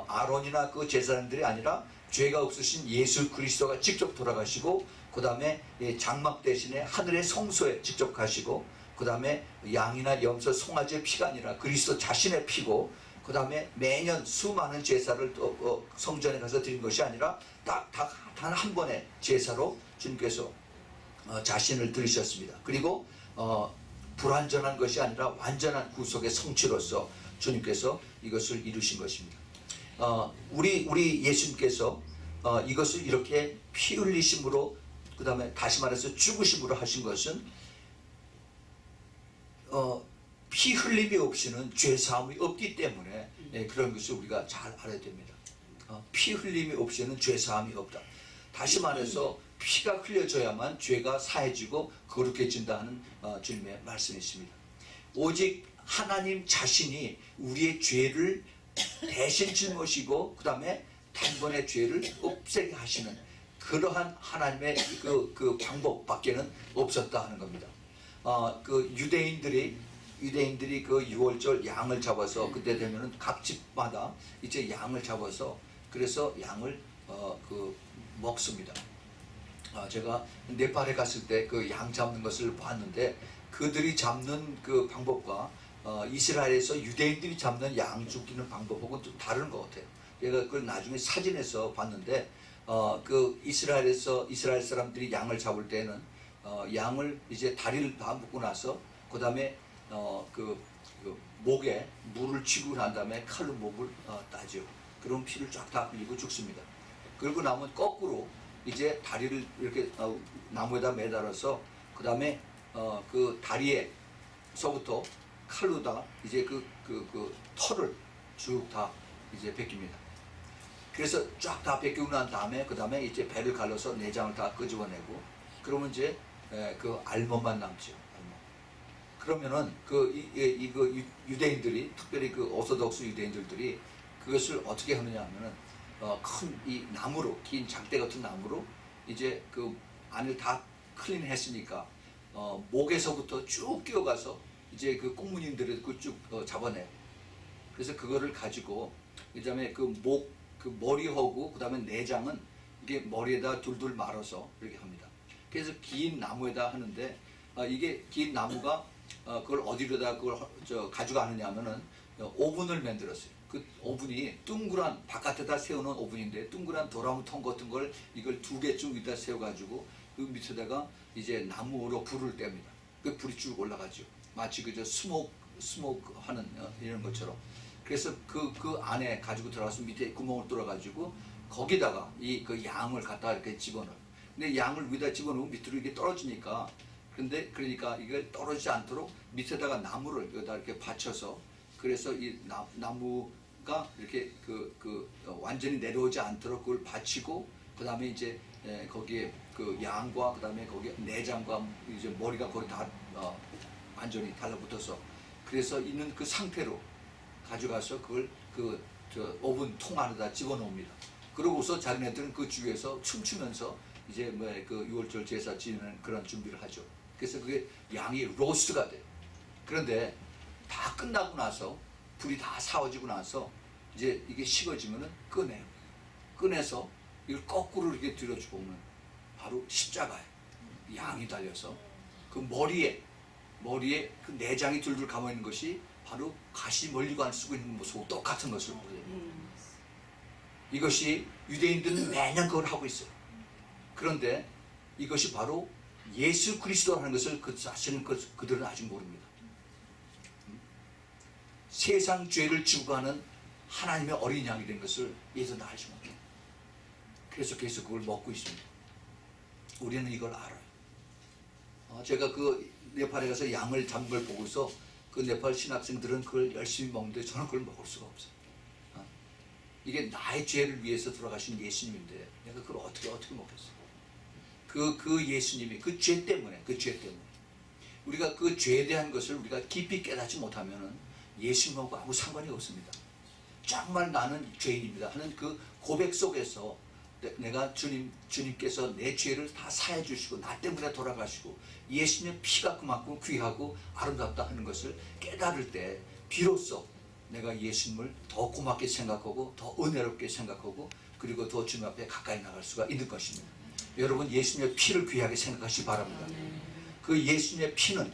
아론이나 그 제사장들이 아니라 죄가 없으신 예수 그리스도가 직접 돌아가시고, 그 다음에 장막 대신에 하늘의 성소에 직접 가시고, 그 다음에 양이나 염소, 송아지의 피가 아니라 그리스도 자신의 피고, 그 다음에 매년 수많은 제사를 또 성전에 가서 드린 것이 아니라 단 한 번의 제사로 주님께서 자신을 들으셨습니다. 그리고 불완전한 것이 아니라 완전한 구속의 성취로서 주님께서 이것을 이루신 것입니다. 우리 예수님께서 이것을 이렇게 피 흘리심으로, 그 다음에 다시 말해서 죽으심으로 하신 것은 피 흘림이 없이는 죄 사함이 없기 때문에 그런 것을 우리가 잘 알아야 됩니다. 피 흘림이 없이는 죄 사함이 없다. 다시 말해서 피가 흘려져야만 죄가 사해지고 거룩해진다 하는 주님의 말씀이십니다. 오직 하나님 자신이 우리의 죄를 대신 짊어지고 그 다음에 단번에 죄를 없애게 하시는 그러한 하나님의 그 방법밖에는 없었다 하는 겁니다. 그 유대인들이 그 6월절 양을 잡아서, 그때 되면은 각 집마다 이제 양을 잡아서 그래서 양을 먹습니다. 제가 네팔에 갔을 때 그 양 잡는 것을 봤는데, 그들이 잡는 그 방법과 이스라엘에서 유대인들이 잡는 양 죽이는 방법하고는 좀 다른 것 같아요. 제가 그걸 나중에 사진에서 봤는데, 그 이스라엘 사람들이 양을 잡을 때는 양을 이제 다리를 다 묶고 나서 그 다음에 그 그 목에 물을 쥐고 난 다음에 칼로 목을 따죠. 그럼 피를 쫙 다 흘리고 죽습니다. 그러고 나면 거꾸로 이제 다리를 이렇게 나무에다 매달아서 그 다음에 그 다리에서부터 칼로다 이제 그 털을 쭉 다 이제 벗깁니다. 그래서 쫙 다 벗기고 난 다음에 그 다음에 이제 배를 갈라서 내장을 다 끄집어내고 그러면 이제 그 알몸만 남죠. 알몸. 그러면은 그 유대인들이 특별히 그 오소독스 유대인들이 그것을 어떻게 하느냐 하면은 큰 이 나무로 긴 장대 같은 나무로 이제 그 안을 다 클린했으니까 목에서부터 쭉 끼어가서 이제 그 꽁무님들을 쭉 잡아내요. 그래서 그거를 가지고 그다음에 그 머리하고 그다음에 내장은 이게 머리에다 둘둘 말아서 이렇게 합니다. 그래서 긴 나무에다 하는데 이게 긴 나무가 그걸 어디로다 그걸 가져가느냐 하면은 오븐을 만들었어요. 그 오븐이 둥그란 바깥에다 세우는 오븐인데 둥그란 도라무통 같은 걸 이걸 2개쯤 위에다 세워가지고 그 밑에다가 이제 나무로 불을 뗍니다. 그 불이 쭉 올라가죠. 마치 그저 스모크 하는 이런 것처럼. 그래서 그 안에 가지고 들어가서 밑에 구멍을 뚫어가지고 거기다가 그 양을 갖다 이렇게 집어넣어요. 근데 양을 위에다 집어넣으면 밑으로 이게 떨어지니까 그러니까 이게 떨어지지 않도록 밑에다가 나무를 여기다 이렇게 받쳐서 그래서 이 나무가 이렇게 완전히 내려오지 않도록 그걸 받치고 그 다음에 이제 거기에 그 양과 그 다음에 거기에 내장과 이제 머리가 거의 다 완전히 달라붙어서 그래서 있는 그 상태로 가져가서 그걸 오븐 통 안에다 집어넣습니다. 그러고서 자기네들은 그 주위에서 춤추면서 이제 그 6월절 제사 지내는 그런 준비를 하죠. 그래서 그게 양이 로스트가 돼요. 그런데 다 끝나고 나서 불이 다 사워지고 나서 이제 이게 식어지면은 꺼내요. 꺼내서 이걸 거꾸로 이렇게 들여주면 바로 십자가에 양이 달려서 그 머리에 그 내장이 둘둘 감아 있는 것이 바로 가시 멀리고 안 쓰고 있는 모습과 똑같은 것을 보여요. 이것이 유대인들은 매년 그걸 하고 있어요. 그런데 이것이 바로 예수 그리스도라는 것을 사실은 그들은 아직 모릅니다. 세상 죄를 지고 가는 하나님의 어린 양이 된 것을 예전에 알지 못해요. 그래서 계속 그걸 먹고 있습니다. 우리는 이걸 알아요. 제가 그 네팔에 가서 양을 잡는 걸 보고서 그 네팔 신학생들은 그걸 열심히 먹는데 저는 그걸 먹을 수가 없어요. 이게 나의 죄를 위해서 돌아가신 예수님인데 내가 그걸 어떻게 먹겠어요? 그 예수님이 그 죄 때문에 우리가 그 죄에 대한 것을 우리가 깊이 깨닫지 못하면은 예수님하고 아무 상관이 없습니다. 정말 나는 죄인입니다 하는 그 고백 속에서 내가 주님께서 내 죄를 다 사해 주시고 나 때문에 돌아가시고 예수님의 피가 그만큼 귀하고 아름답다 하는 것을 깨달을 때 비로소 내가 예수님을 더 고맙게 생각하고 더 은혜롭게 생각하고 그리고 더 주님 앞에 가까이 나갈 수가 있는 것입니다. 여러분 예수님의 피를 귀하게 생각하시기 바랍니다. 그 예수님의 피는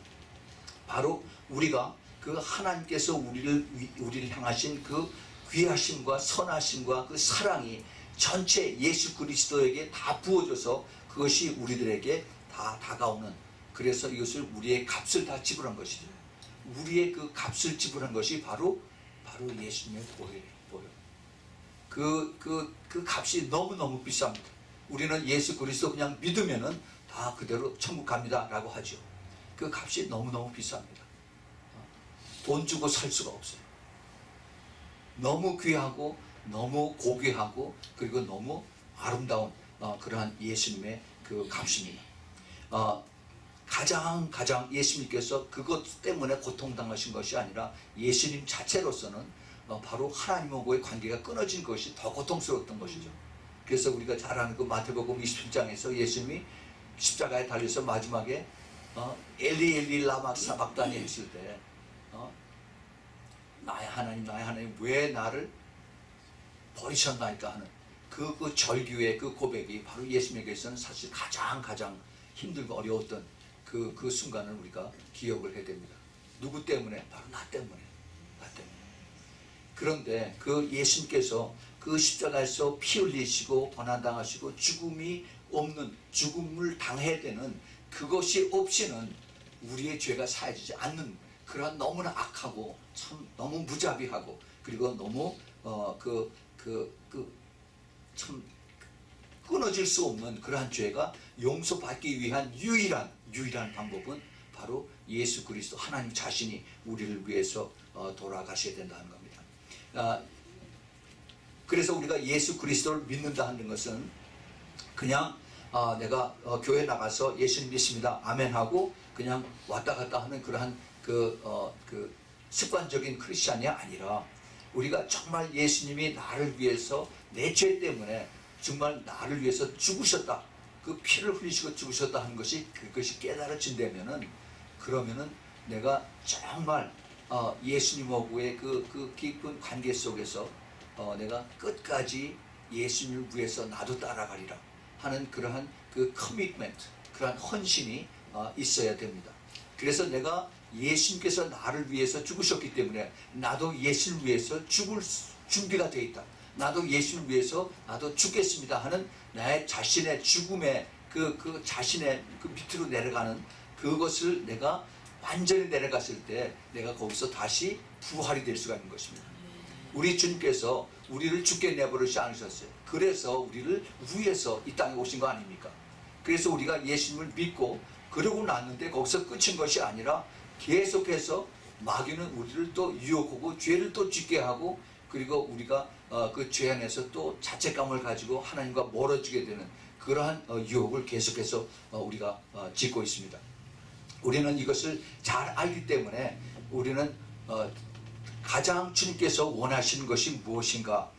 바로 우리가 그 하나님께서 우리를 향하신 그 귀하심과 선하심과 그 사랑이 전체 예수 그리스도에게 다 부어져서 그것이 우리들에게 다 다가오는 그래서 이것을 우리의 값을 다 지불한 것이죠. 우리의 그 값을 지불한 것이 바로 예수님의 보혈이에요. 그 값이 너무너무 비쌉니다. 우리는 예수 그리스도 그냥 믿으면은 다 그대로 천국 갑니다 라고 하죠. 그 값이 너무너무 비쌉니다. 돈 주고 살 수가 없어요. 너무 귀하고 너무 고귀하고 그리고 너무 아름다운 그러한 예수님의 그 값입니다. 가장 예수님께서 그것 때문에 고통당하신 것이 아니라 예수님 자체로서는 바로 하나님하고의 관계가 끊어진 것이 더 고통스러웠던 것이죠. 그래서 우리가 잘 아는 그 마태복음 27장에서 예수님이 십자가에 달려서 마지막에 엘리 엘리 라마 사박다니 했을 때 나의 하나님 왜 나를 버리셨나이까 하는 그 절규의 그 고백이 바로 예수님에게서는 사실 가장 힘들고 어려웠던 그 순간을 우리가 기억을 해야 됩니다. 누구 때문에? 바로 나 때문에. 그런데 그 예수님께서 그 십자가에서 피 흘리시고 고난당하시고 죽음이 없는 죽음을 당해야 되는 그것이 없이는 우리의 죄가 사해지지 않는 그러한 너무나 악하고 참 너무 무자비하고 그리고 너무 참 끊어질 수 없는 그러한 죄가 용서받기 위한 유일한 방법은 바로 예수 그리스도 하나님 자신이 우리를 위해서 돌아가셔야 된다는 겁니다. 그래서 우리가 예수 그리스도를 믿는다 하는 것은 그냥 내가 교회 나가서 예수님 믿습니다 아멘 하고 그냥 왔다 갔다 하는 그러한 그 습관적인 크리스찬이 아니라 우리가 정말 예수님이 나를 위해서 내 죄 때문에 정말 나를 위해서 죽으셨다, 그 피를 흘리시고 죽으셨다 하는 것이 그것이 깨달아진다면은 그러면은 내가 정말 예수님하고의 그 깊은 관계 속에서 내가 끝까지 예수님을 위해서 나도 따라가리라 하는 그러한 그 커미트먼트, 그러한 헌신이 있어야 됩니다. 그래서 내가 예수님께서 나를 위해서 죽으셨기 때문에 나도 예수를 위해서 죽을 준비가 되어 있다. 나도 예수를 위해서 나도 죽겠습니다 하는 나의 자신의 죽음의 그 자신의 그 밑으로 내려가는 그것을 내가 완전히 내려갔을 때 내가 거기서 다시 부활이 될 수가 있는 것입니다. 우리 주님께서 우리를 죽게 내버리지 않으셨어요. 그래서 우리를 위해서 이 땅에 오신 거 아닙니까? 그래서 우리가 예수님을 믿고 그러고 났는데 거기서 끝인 것이 아니라 계속해서 마귀는 우리를 또 유혹하고 죄를 또 짓게 하고 그리고 우리가 그 죄 안에서 또 자책감을 가지고 하나님과 멀어지게 되는 그러한 유혹을 계속해서 우리가 짓고 있습니다. 우리는 이것을 잘 알기 때문에 우리는 가장 주님께서 원하시는 것이 무엇인가,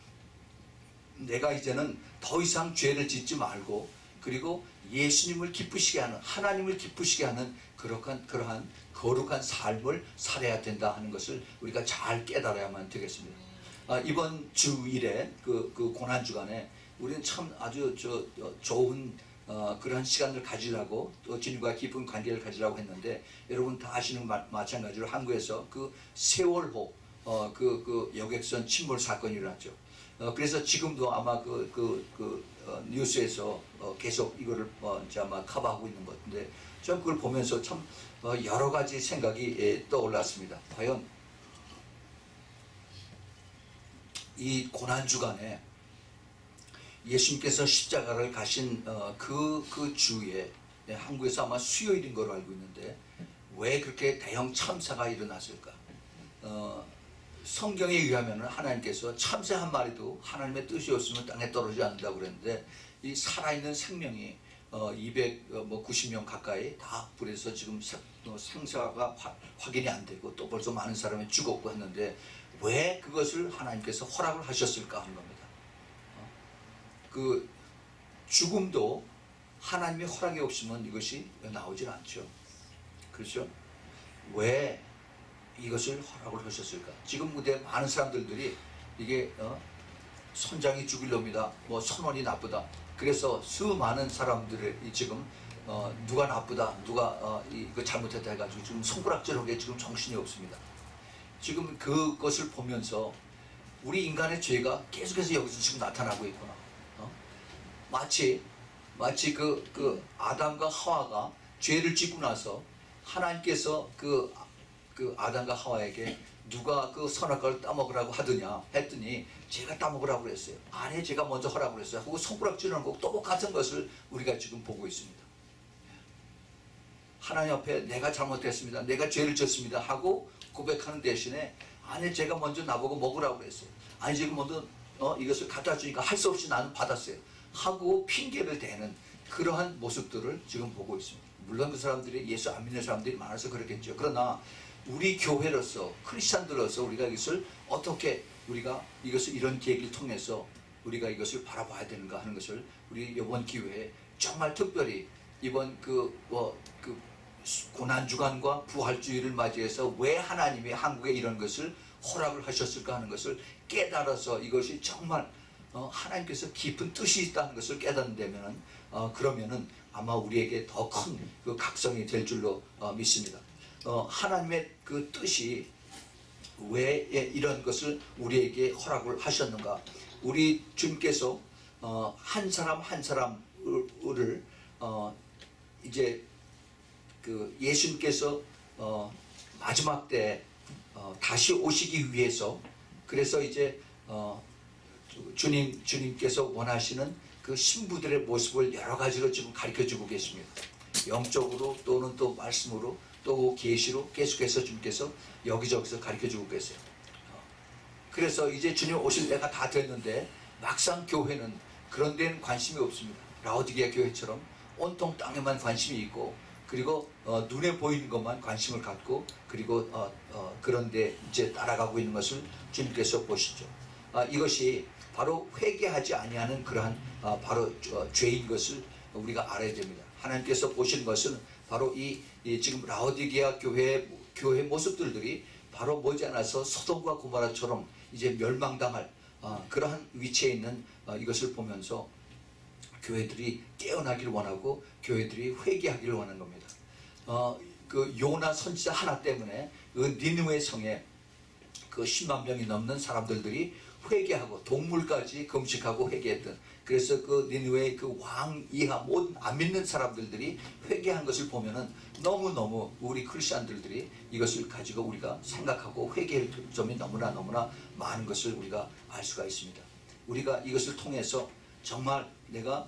내가 이제는 더 이상 죄를 짓지 말고 그리고 예수님을 기쁘시게 하는, 하나님을 기쁘시게 하는 그러한 거룩한 삶을 살아야 된다 하는 것을 우리가 잘 깨달아야만 되겠습니다. 이번 주일에 그 고난주간에 우리는 참 아주 좋은 그러한 시간을 가지려고 또 주님과 깊은 관계를 가지려고 했는데 여러분 다 아시는 마찬가지로 한국에서 그 세월호 그 여객선 침몰 사건이 일어났죠. 그래서 지금도 아마 뉴스에서 계속 이거를 이제 아마 커버하고 있는 것 같은데 전 그걸 보면서 참 여러 가지 생각이 떠올랐습니다. 과연 이 고난주간에 예수님께서 십자가를 가신 그 주에 한국에서 아마 수요일인 걸로 알고 있는데 왜 그렇게 대형 참사가 일어났을까? 성경에 의하면 하나님께서 참새 한 마리도 하나님의 뜻이 없으면 땅에 떨어지지 않는다고 그랬는데 이 살아있는 생명이 290명 가까이 다 불에서 지금 생사가 확인이 안 되고 또 벌써 많은 사람이 죽었고 했는데 왜 그것을 하나님께서 허락을 하셨을까 하는 겁니다. 그 죽음도 하나님의 허락이 없으면 이것이 나오질 않죠. 그렇죠? 왜 이것을 허락을 하셨을까? 지금 무대 많은 사람들이 이게 선장이 죽일 놈이다, 뭐 선원이 나쁘다. 그래서 수많은 사람들이 지금 누가 나쁘다, 누가 이거 잘못했다 해가지고 지금 손가락질하게 지금 정신이 없습니다. 지금 그것을 보면서 우리 인간의 죄가 계속해서 여기서 지금 나타나고 있구나. 마치 그 아담과 하와가 죄를 짓고 나서 하나님께서 그 아담과 하와에게 누가 그 선악과를 따먹으라고 하더냐 했더니 제가 따먹으라고 그랬어요. 아니 제가 먼저 하라고 그랬어요. 하고 손가락질하는 거 똑같은 것을 우리가 지금 보고 있습니다. 하나님 앞에 내가 잘못했습니다, 내가 죄를 졌습니다 하고 고백하는 대신에 아니 제가 먼저 나보고 먹으라고 그랬어요. 아니 제가 먼저 이것을 갖다 주니까 할 수 없이 나는 받았어요 하고 핑계를 대는 그러한 모습들을 지금 보고 있습니다. 물론 그 사람들이 예수 안 믿는 사람들이 많아서 그렇겠죠. 그러나 우리 교회로서 크리스찬들로서 우리가 이것을 어떻게 우리가 이것을 이런 계기를 통해서 우리가 이것을 바라봐야 되는가 하는 것을 우리 이번 기회에 정말 특별히 이번 그 고난주간과 부활주의를 맞이해서 왜 하나님이 한국에 이런 것을 허락을 하셨을까 하는 것을 깨달아서 이것이 정말 하나님께서 깊은 뜻이 있다는 것을 깨닫는다면 그러면은 아마 우리에게 더 큰 그 각성이 될 줄로 믿습니다. 하나님의 그 뜻이 왜 이런 것을 우리에게 허락을 하셨는가? 우리 주님께서 한 사람 한 사람을 이제 그 예수님께서 마지막 때 다시 오시기 위해서, 그래서 이제 주님께서 원하시는 그 신부들의 모습을 여러 가지로 지금 가르쳐주고 계십니다. 영적으로 또는 또 말씀으로 또 계시로 계속해서 주님께서 여기저기서 가르쳐주고 계세요. 그래서 이제 주님 오실 때가 다 됐는데 막상 교회는 그런 데는 관심이 없습니다. 라오디게아 교회처럼 온통 땅에만 관심이 있고, 그리고 눈에 보이는 것만 관심을 갖고, 그리고 그런데 이제 따라가고 있는 것을 주님께서 보시죠. 이것이 바로 회개하지 아니하는 그러한 바로 죄인 것을 우리가 알아야 됩니다. 하나님께서 보시는 것은 바로 이 지금 라오디게아 교회 모습들이 바로 머지않아서 소돔과 고모라처럼 이제 멸망당할 그러한 위치에 있는 이것을 보면서 교회들이 깨어나기를 원하고 교회들이 회개하기를 원하는 겁니다. 그 요나 선지자 하나 때문에 그 니느웨 성에 그 10만 명이 넘는 사람들이 회개하고 동물까지 금식하고 회개했던, 그래서 그 니느웨의 그 왕 이하 모든 안 믿는 사람들이 회개한 것을 보면은 너무너무 우리 크리스천들이 이것을 가지고 우리가 생각하고 회개할 점이 너무나 많은 것을 우리가 알 수가 있습니다. 우리가 이것을 통해서 정말 내가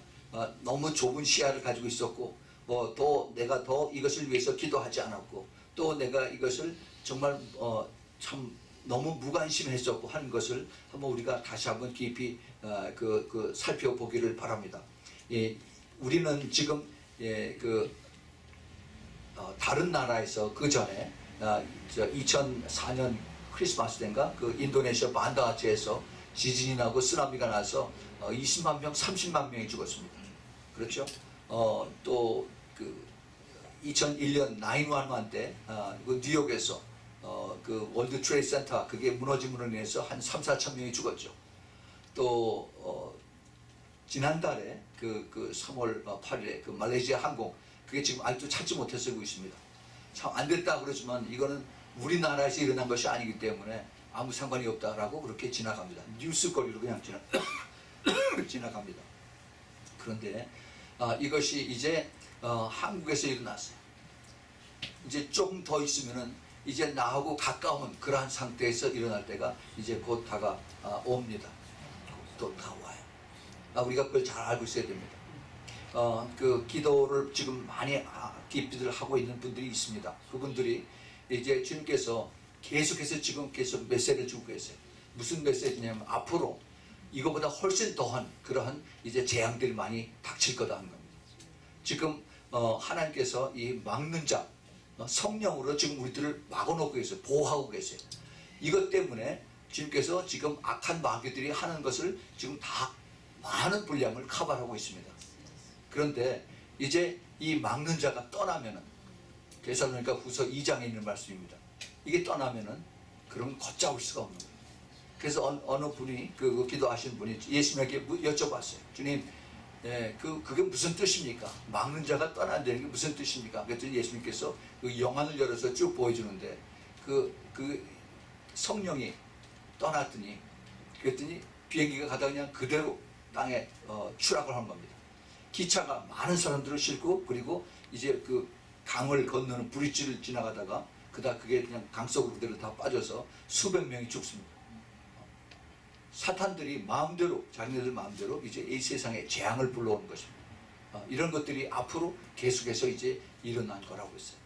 너무 좁은 시야를 가지고 있었고, 또 내가 더 이것을 위해서 기도하지 않았고, 또 내가 이것을 정말 참 너무 무관심했었고 하는 것을 한번 우리가 다시 한번 깊이 살펴보기를 바랍니다. 우리는 지금 다른 나라에서 그 전에 2004년 크리스마스 때인가 그 인도네시아 반다아체에서 지진이 나고 쓰나미가 나서 20만 명, 30만 명이 죽었습니다. 그렇죠? 또 그 2001년 911 때 그 뉴욕에서 그 월드 트레이드 센터 그게 무너짐으로 인해서 한 3, 4천 명이 죽었죠. 또 지난달에 그 3월 8일에 그 말레이시아 항공 그게 지금 아직도 찾지 못해 쓰고 있습니다. 참 안 됐다 그러지만 이거는 우리나라에서 일어난 것이 아니기 때문에 아무 상관이 없다라고 그렇게 지나갑니다. 뉴스거리로 그냥 지나갑니다. 그런데 이것이 이제 한국에서 일어났어요. 이제 조금 더 있으면은 이제 나하고 가까운 그러한 상태에서 일어날 때가 이제 곧 옵니다. 또 다와요. 우리가 그걸 잘 알고 있어야 됩니다. 그 기도를 지금 많이 깊이들 하고 있는 분들이 있습니다. 그분들이 이제 주님께서 계속해서 지금 계속 메시지를 주고 계세요. 무슨 메시지냐면 앞으로 이거보다 훨씬 더한 그러한 이제 재앙들이 많이 닥칠 거다 하는 겁니다. 지금 하나님께서 이 막는 자 성령으로 지금 우리들을 막아놓고 계세요. 보호하고 계세요. 이것 때문에 주님께서 지금 악한 마귀들이 하는 것을 지금 다 많은 분량을 커버하고 있습니다. 그런데 이제 이 막는 자가 떠나면은, 데살로니가 후서 2장에 있는 말씀입니다. 이게 떠나면은 그러면 걷잡을 수가 없는 거예요. 그래서 어느 분이 그 기도하신 분이 예수님에게 여쭤봤어요. 주님, 그게 무슨 뜻입니까? 막는 자가 떠난다는 게 무슨 뜻입니까? 그랬더니 예수님께서 그 영안을 열어서 쭉 보여주는데 그 성령이 떠났더니, 그랬더니 비행기가 가다가 그냥 그대로 땅에 추락을 한 겁니다. 기차가 많은 사람들을 싣고, 그리고 이제 그 강을 건너는 브릿지를 지나가다가 그게 그냥 강 속으로 그대로 다 빠져서 수백 명이 죽습니다. 사탄들이 마음대로, 자기네들 마음대로 이제 이 세상에 재앙을 불러오는 것입니다. 이런 것들이 앞으로 계속해서 이제 일어날 거라고 했어요.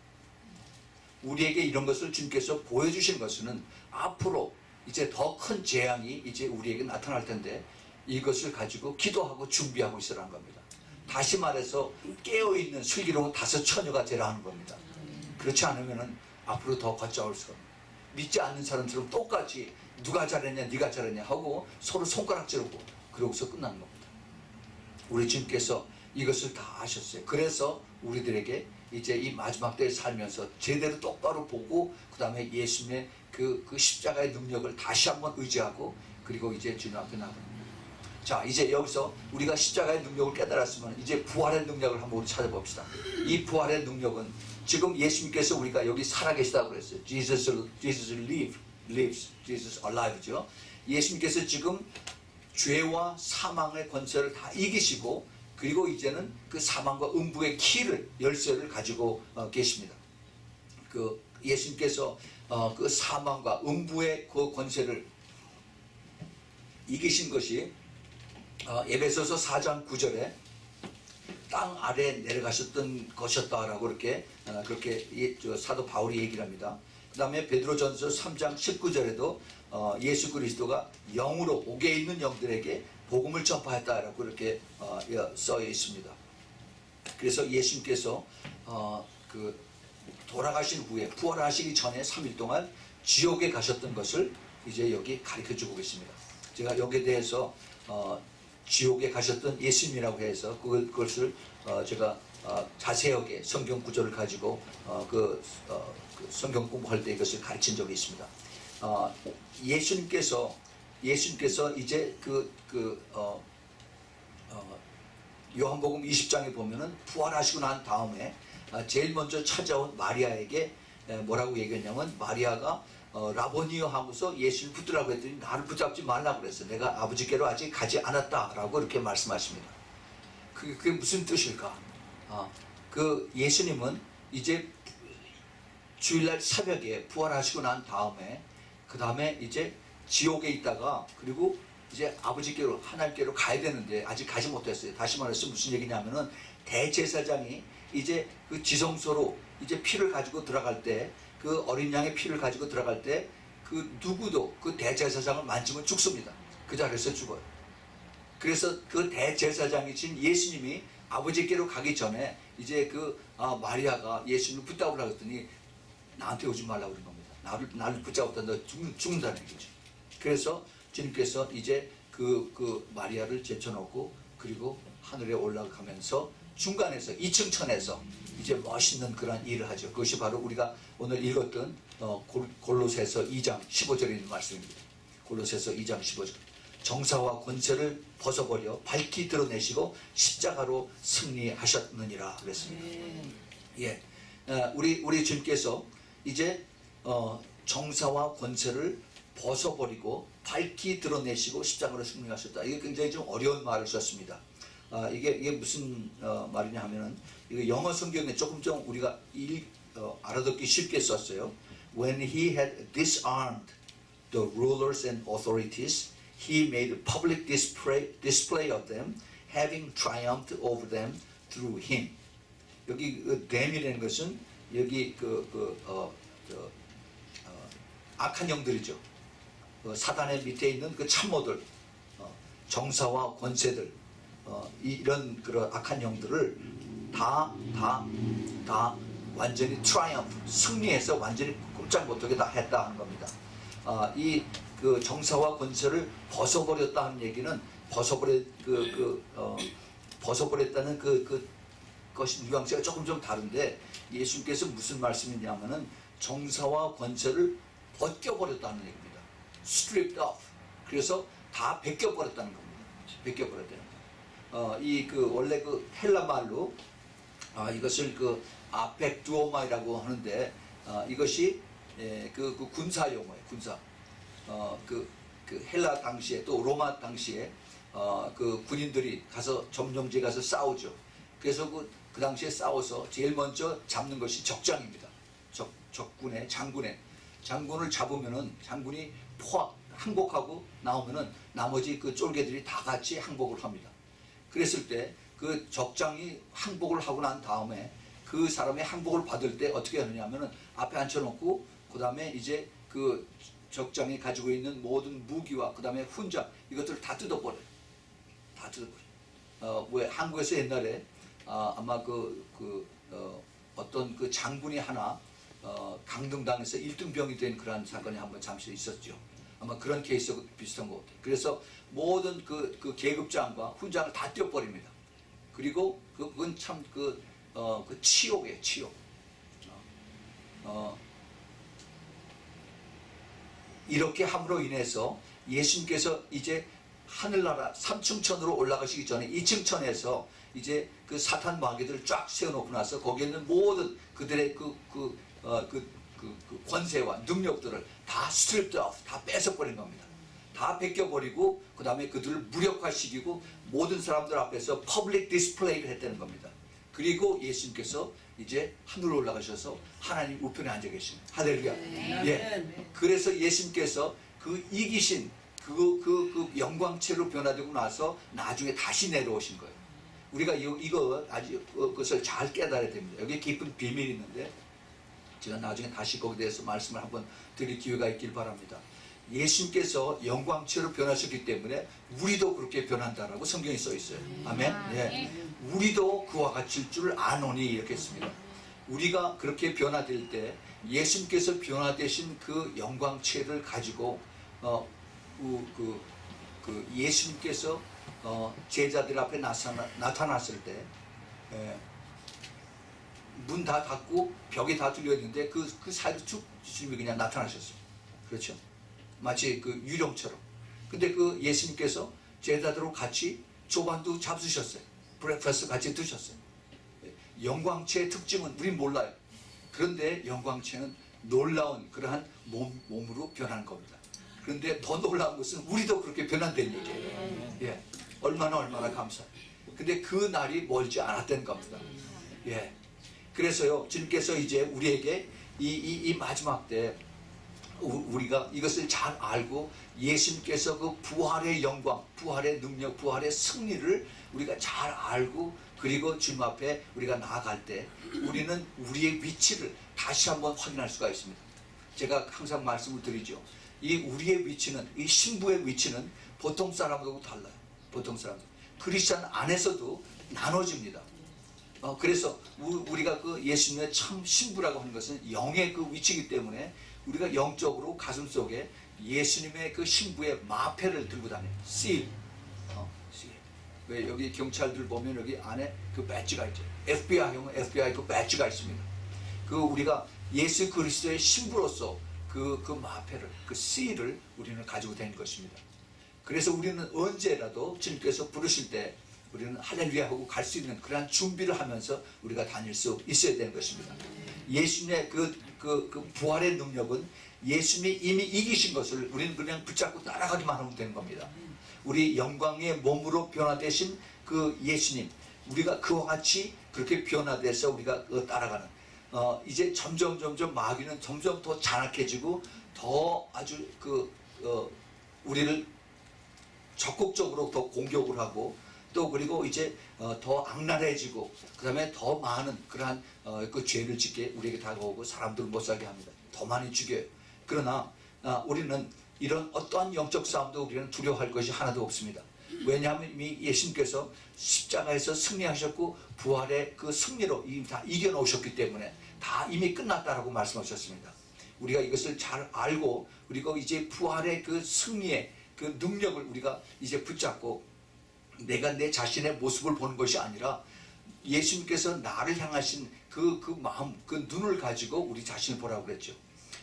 우리에게 이런 것을 주님께서 보여주신 것은 앞으로 이제 더 큰 재앙이 이제 우리에게 나타날 텐데 이것을 가지고 기도하고 준비하고 있으라는 겁니다. 다시 말해서 깨어있는 슬기로운 5처녀가 되라 하는 겁니다. 그렇지 않으면 앞으로 더 걷잡을 수가 없습니다. 믿지 않는 사람처럼 똑같이 누가 잘했냐 네가 잘했냐 하고 서로 손가락질하고 그러고서 끝나는 겁니다. 우리 주님께서 이것을 다 아셨어요. 그래서 우리들에게 이제 이 마지막 때에 살면서 제대로 똑바로 보고 그 다음에 예수님의 그 십자가의 능력을 다시 한번 의지하고 그리고 이제 주님 앞에 나가는 겁니다. 자, 이제 여기서 우리가 십자가의 능력을 깨달았으면 이제 부활의 능력을 한번 우리 찾아봅시다. 이 부활의 능력은 지금 예수님께서 우리가 여기 살아계시다고 그랬어요. Jesus lives, Jesus alive죠. 예수님께서 지금 죄와 사망의 권세를 다 이기시고 그리고 이제는 그 사망과 음부의 키를 열쇠를 가지고 계십니다. 예수님께서 그 사망과 음부의 그 권세를 이기신 것이 에베소서 4장 9절에 땅 아래에 내려가셨던 것이었다라고 그렇게 사도 바울이 얘기를 합니다. 그 다음에 베드로전서 3장 19절에도 예수 그리스도가 영으로 옥에 있는 영들에게 복음을 전파했다라고 그렇게 써 있습니다. 그래서 예수님께서 그 돌아가신 후에 부활하시기 전에 3일 동안 지옥에 가셨던 것을 이제 여기 가르쳐주고 계십니다. 제가 여기에 대해서 지옥에 가셨던 예수님이라고 해서 그것을 제가 자세하게 성경 구절을 가지고 그 성경 공부할 때 이것을 가르친 적이 있습니다. 예수님께서 이제 요한복음 20장에 보면은 부활하시고 난 다음에 제일 먼저 찾아온 마리아에게 뭐라고 얘기했냐면, 마리아가 라보니여 하고서 예수를 붙들라고 했더니 나를 붙잡지 말라고 그랬어. 내가 아버지께로 아직 가지 않았다라고 이렇게 말씀하십니다. 그게 무슨 뜻일까? 그 예수님은 이제 주일날 새벽에 부활하시고 난 다음에 그 다음에 이제 지옥에 있다가 그리고 이제 아버지께로 하나님께로 가야 되는데 아직 가지 못했어요. 다시 말해서 무슨 얘기냐면은 대제사장이 이제 그 지성소로 이제 피를 가지고 들어갈 때, 그 어린 양의 피를 가지고 들어갈 때 그 누구도 그 대제사장을 만지면 죽습니다. 그 자리에서 죽어요. 그래서 그 대제사장이신 예수님이 아버지께로 가기 전에 이제 마리아가 예수님을 붙잡으라고 했더니 나한테 오지 말라고 그런 겁니다. 나를 붙잡았다 너 죽는다는 얘기죠. 그래서 주님께서 이제 그 마리아를 제쳐놓고 그리고 하늘에 올라가면서 중간에서 2층 천에서 이제 멋있는 그런 일을 하죠. 그것이 바로 우리가 오늘 읽었던 골로새서 2장 15절에 있는 말씀입니다. 골로새서 2장 15절. 정사와 권세를 벗어버려 밝히 드러내시고 십자가로 승리하셨느니라 그랬습니다. 예, 우리 주님께서 이제 정사와 권세를 벗어버리고 밝히 드러내시고 십자가로 승리하셨다. 이게 굉장히 좀 어려운 말을 썼습니다. 이게 무슨 말이냐 하면은 이거 영어 성경에 조금 우리가 알아듣기 쉽게 썼어요. When he had disarmed the rulers and authorities, he made a public display of them, having triumphed over them through him. 여기 them이라는 것은 여기 악한 영들이죠. 사단의 밑에 있는 그 참모들, 정사와 권세들, 이런 그런 악한 영들을 다 완전히 트라이엄프, 승리해서 완전히 꼼짝 못하게 다 했다 하는 겁니다. 이 그 정사와 권세를 벗어버렸다 하는 얘기는 벗어버렸다는 것이 뉘앙스가 조금 좀 다른데, 예수님께서 무슨 말씀이냐면은 정사와 권세를 벗겨버렸다는 얘기입니다. stripped off. 그래서 다 벗겨버렸다는 겁니다. 벗겨버렸다는 거. 원래 헬라 말로 이것을 아펙두오마이라고 하는데, 이것이 군사 용어예요. 군사. 헬라 당시에 또 로마 당시에 군인들이 가서 점령지에 가서 싸우죠. 그래서 그 당시에 싸워서 제일 먼저 잡는 것이 적장입니다. 적군의 장군을 잡으면은 장군이 항복하고 나오면은 나머지 쫄개들이 다 같이 항복을 합니다. 그랬을 때 그 적장이 항복을 하고 난 다음에 그 사람의 항복을 받을 때 어떻게 하느냐면은 앞에 앉혀놓고 그 다음에 이제 그 적장이 가지고 있는 모든 무기와 그 다음에 훈장 이것들을 다 뜯어버려요. 다 뜯어버려요. 왜 한국에서 옛날에 아마 어떤 그 장군이 하나 강등당해서 1등병이 된 그러한 사건이 한번 잠시 있었죠. 아마 그런 케이스하고 비슷한 것 같아요. 그래서 모든 그 계급장과 훈장을 다 떼어버립니다. 그리고 그건 참 치욕이에요, 치욕. 이렇게 함으로 인해서 예수님께서 이제 하늘나라 3층 천으로 올라가시기 전에 2층 천에서 이제 그 사탄 마귀들을 쫙 세워놓고 나서 거기에 있는 모든 그들의 권세와 능력들을 다 스트립드 오프, 다 뺏어버린 겁니다. 다 벗겨버리고 그 다음에 그들을 무력화시키고 모든 사람들 앞에서 퍼블릭 디스플레이를 했다는 겁니다. 그리고 예수님께서 이제 하늘로 올라가셔서 하나님 우편에 앉아 계십니다. 할렐루야. 예. 그래서 예수님께서 그 이기신 그 영광체로 변화되고 나서 나중에 다시 내려오신 거예요. 우리가 이거 아주 그것을 잘 깨달아야 됩니다. 여기 깊은 비밀이 있는데 제가 나중에 다시 거기에 대해서 말씀을 한번 드릴 기회가 있길 바랍니다. 예수님께서 영광체로 변하셨기 때문에 우리도 그렇게 변한다라고 성경에 써 있어요. 아멘. 예. 우리도 그와 같을 줄 아노니 이렇게 했습니다. 우리가 그렇게 변화될 때 예수님께서 변화되신 그 영광체를 가지고 예수님께서 제자들 앞에 나타났을 때 문 다 닫고 벽이 다 뚫려 있는데 그 사이로 쭉 주님이 그냥 나타나셨어요. 그렇죠? 마치 그 유령처럼. 근데 그 예수님께서 제자들하고 같이 조반도 잡수셨어요. 브렉퍼스트 같이 드셨어요. 영광체의 특징은 우린 몰라요. 그런데 영광체는 놀라운 그러한 몸으로 변하는 겁니다. 그런데 더 놀라운 것은 우리도 그렇게 변한다는 얘기예요. 예. 얼마나 감사해요. 근데 그 날이 멀지 않았다는 겁니다. 예. 그래서요, 주님께서 이제 우리에게 이 마지막 때 우리가 이것을 잘 알고 예수님께서 그 부활의 영광, 부활의 능력, 부활의 승리를 우리가 잘 알고 그리고 주님 앞에 우리가 나아갈 때 우리는 우리의 위치를 다시 한번 확인할 수가 있습니다. 제가 항상 말씀을 드리죠. 이 우리의 위치는, 이 신부의 위치는 보통 사람하고 달라요. 보통 사람들. 크리스찬 안에서도 나눠집니다. 그래서 우리가 그 예수님의 참 신부라고 하는 것은 영의 그 위치이기 때문에 우리가 영적으로 가슴속에 예수님의 그 신부의 마패를 들고 다녀요. seal. 왜 여기 경찰들 보면 여기 안에 그 배지가 있죠. FBI형은 FBI 그 배지가 있습니다. 그 우리가 예수 그리스도의 신부로서 그 마패를, 그 seal을 우리는 가지고 다니는 것입니다. 그래서 우리는 언제라도 주님께서 부르실 때 우리는 할렐루야 하고 갈 수 있는 그러한 준비를 하면서 우리가 다닐 수 있어야 되는 것입니다. 예수님의 그 부활의 능력은 예수님이 이미 이기신 것을 우리는 그냥 붙잡고 따라가기만 하면 되는 겁니다. 우리 영광의 몸으로 변화되신 그 예수님, 우리가 그와 같이 그렇게 변화돼서 우리가 따라가는 이제 점점 마귀는 점점 더 잔악해지고 더 아주 우리를 적극적으로 더 공격을 하고 또 그리고 이제 더 악랄해지고 그 다음에 더 많은 그러한 그 죄를 짓게 우리에게 다가오고 사람들을 못 살게 합니다. 더 많이 죽여요. 그러나 우리는 이런 어떠한 영적 싸움도 우리는 두려워할 것이 하나도 없습니다. 왜냐하면 이미 예수님께서 십자가에서 승리하셨고 부활의 그 승리로 이미 다 이겨놓으셨기 때문에 다 이미 끝났다라고 말씀하셨습니다. 우리가 이것을 잘 알고 그리고 이제 부활의 그 승리의 그 능력을 우리가 이제 붙잡고 내가 내 자신의 모습을 보는 것이 아니라 예수님께서 나를 향하신 그 마음, 그 눈을 가지고 우리 자신을 보라고 그랬죠.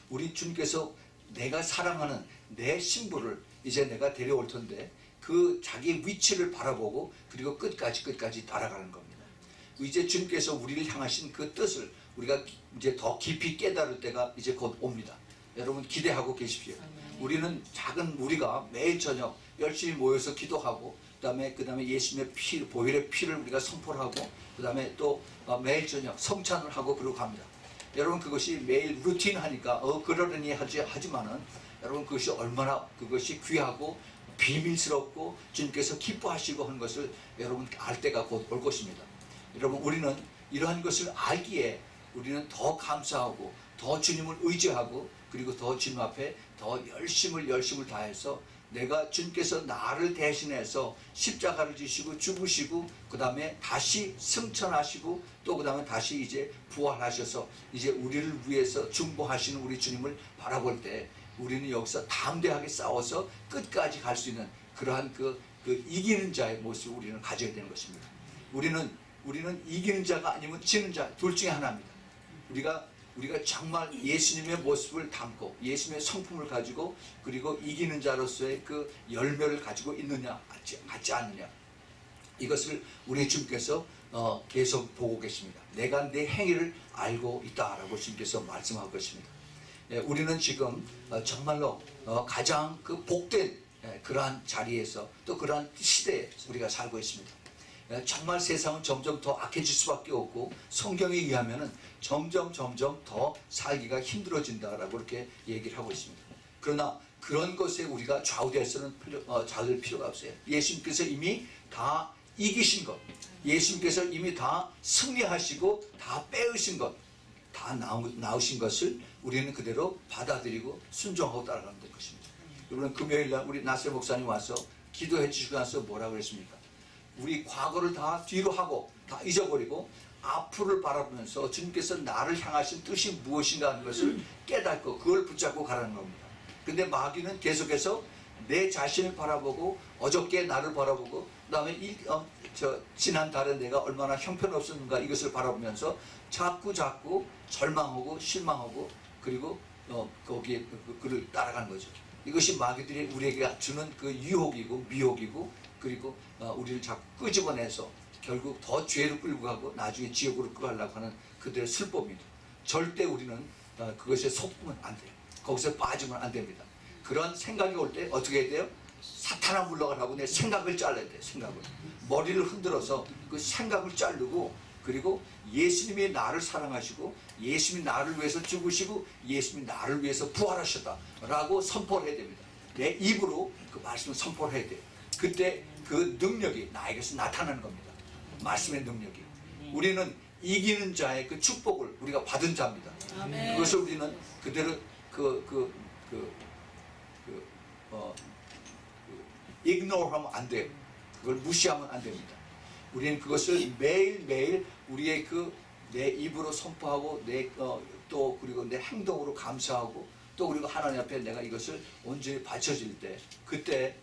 우리 주님께서 내가 사랑하는 내 신부를 이제 내가 데려올 텐데 그 자기 위치를 바라보고 그리고 끝까지 따라가는 겁니다. 이제 주님께서 우리를 향하신 그 뜻을 우리가 이제 더 깊이 깨달을 때가 이제 곧 옵니다. 여러분 기대하고 계십시오. 우리는 작은 우리가 매일 저녁 열심히 모여서 기도하고 그 다음에 예수님의 보혈의 피를 우리가 선포를 하고 그 다음에 또 매일 저녁 성찬을 하고 그러고 갑니다. 여러분 그것이 매일 루틴 하니까 그러려니 하지만은 여러분 그것이 얼마나 그것이 귀하고 비밀스럽고 주님께서 기뻐하시고 하는 것을 여러분 알 때가 곧 올 것입니다. 여러분 우리는 이러한 것을 알기에 우리는 더 감사하고 더 주님을 의지하고 그리고 더 주님 앞에 더 열심을 다해서 내가 주님께서 나를 대신해서 십자가를 지시고 죽으시고 그 다음에 다시 승천하시고 또 그 다음에 다시 이제 부활하셔서 이제 우리를 위해서 중보하시는 우리 주님을 바라볼 때 우리는 여기서 담대하게 싸워서 끝까지 갈 수 있는 그러한 그 이기는 자의 모습을 우리는 가져야 되는 것입니다. 우리는 이기는 자가 아니면 지는 자 둘 중에 하나입니다. 우리가 정말 예수님의 모습을 담고 예수님의 성품을 가지고 그리고 이기는 자로서의 그 열매를 가지고 있느냐 같지 않느냐 이것을 우리 주님께서 계속 보고 계십니다. 내가 내 행위를 알고 있다라고 주님께서 말씀하고 계십니다. 우리는 지금 정말로 가장 그 복된 그러한 자리에서 또 그러한 시대에 우리가 살고 있습니다. 정말 세상은 점점 더 악해질 수밖에 없고 성경에 의하면은 점점 더 살기가 힘들어진다라고 이렇게 얘기를 하고 있습니다. 그러나 그런 것에 우리가 좌우될 필요가 없어요. 예수님께서 이미 다 이기신 것, 예수님께서 이미 다 승리하시고 다 빼으신 것, 다 나오신 것을 우리는 그대로 받아들이고 순종하고 따라가면 될 것입니다. 여러분, 금요일날 우리 나세 목사님 와서 기도해 주시고 나서 뭐라고 그랬습니까? 우리 과거를 다 뒤로 하고 다 잊어버리고 앞으로를 바라보면서 주님께서 나를 향하신 뜻이 무엇인가 하는 것을 깨닫고 그걸 붙잡고 가라는 겁니다. 근데 마귀는 계속해서 내 자신을 바라보고 어저께 나를 바라보고 그 다음에 지난달에 내가 얼마나 형편없었는가 이것을 바라보면서 자꾸 절망하고 실망하고 그리고 거기에 그를 따라가는 거죠. 이것이 마귀들이 우리에게 주는 그 유혹이고 미혹이고 그리고 우리를 자꾸 끄집어내서 결국 더 죄로 끌고 가고 나중에 지옥으로 끌고 가려고 하는 그들의 슬픔입니다. 절대 우리는 그것에 속으면 안 돼요. 거기서 빠지면 안 됩니다. 그런 생각이 올 때 어떻게 해야 돼요? 사탄아 물러가라고 내 생각을 잘라야 돼요. 생각을. 머리를 흔들어서 그 생각을 자르고 그리고 예수님이 나를 사랑하시고 예수님이 나를 위해서 죽으시고 예수님이 나를 위해서 부활하셨다라고 선포를 해야 됩니다. 내 입으로 그 말씀을 선포를 해야 돼요. 그때 그 능력이 나에게서 나타나는 겁니다. 말씀의 능력이. 우리는 이기는 자의 그 축복을 우리가 받은 자입니다. 아멘. 그것을 우리는 그대로 ignore 하면 안 돼요. 그걸 무시하면 안 됩니다. 우리는 그것을 매일매일 우리의 내 입으로 선포하고 또 그리고 내 행동으로 감사하고 또 그리고 하나님 앞에 내가 이것을 온전히 바쳐질 때 그때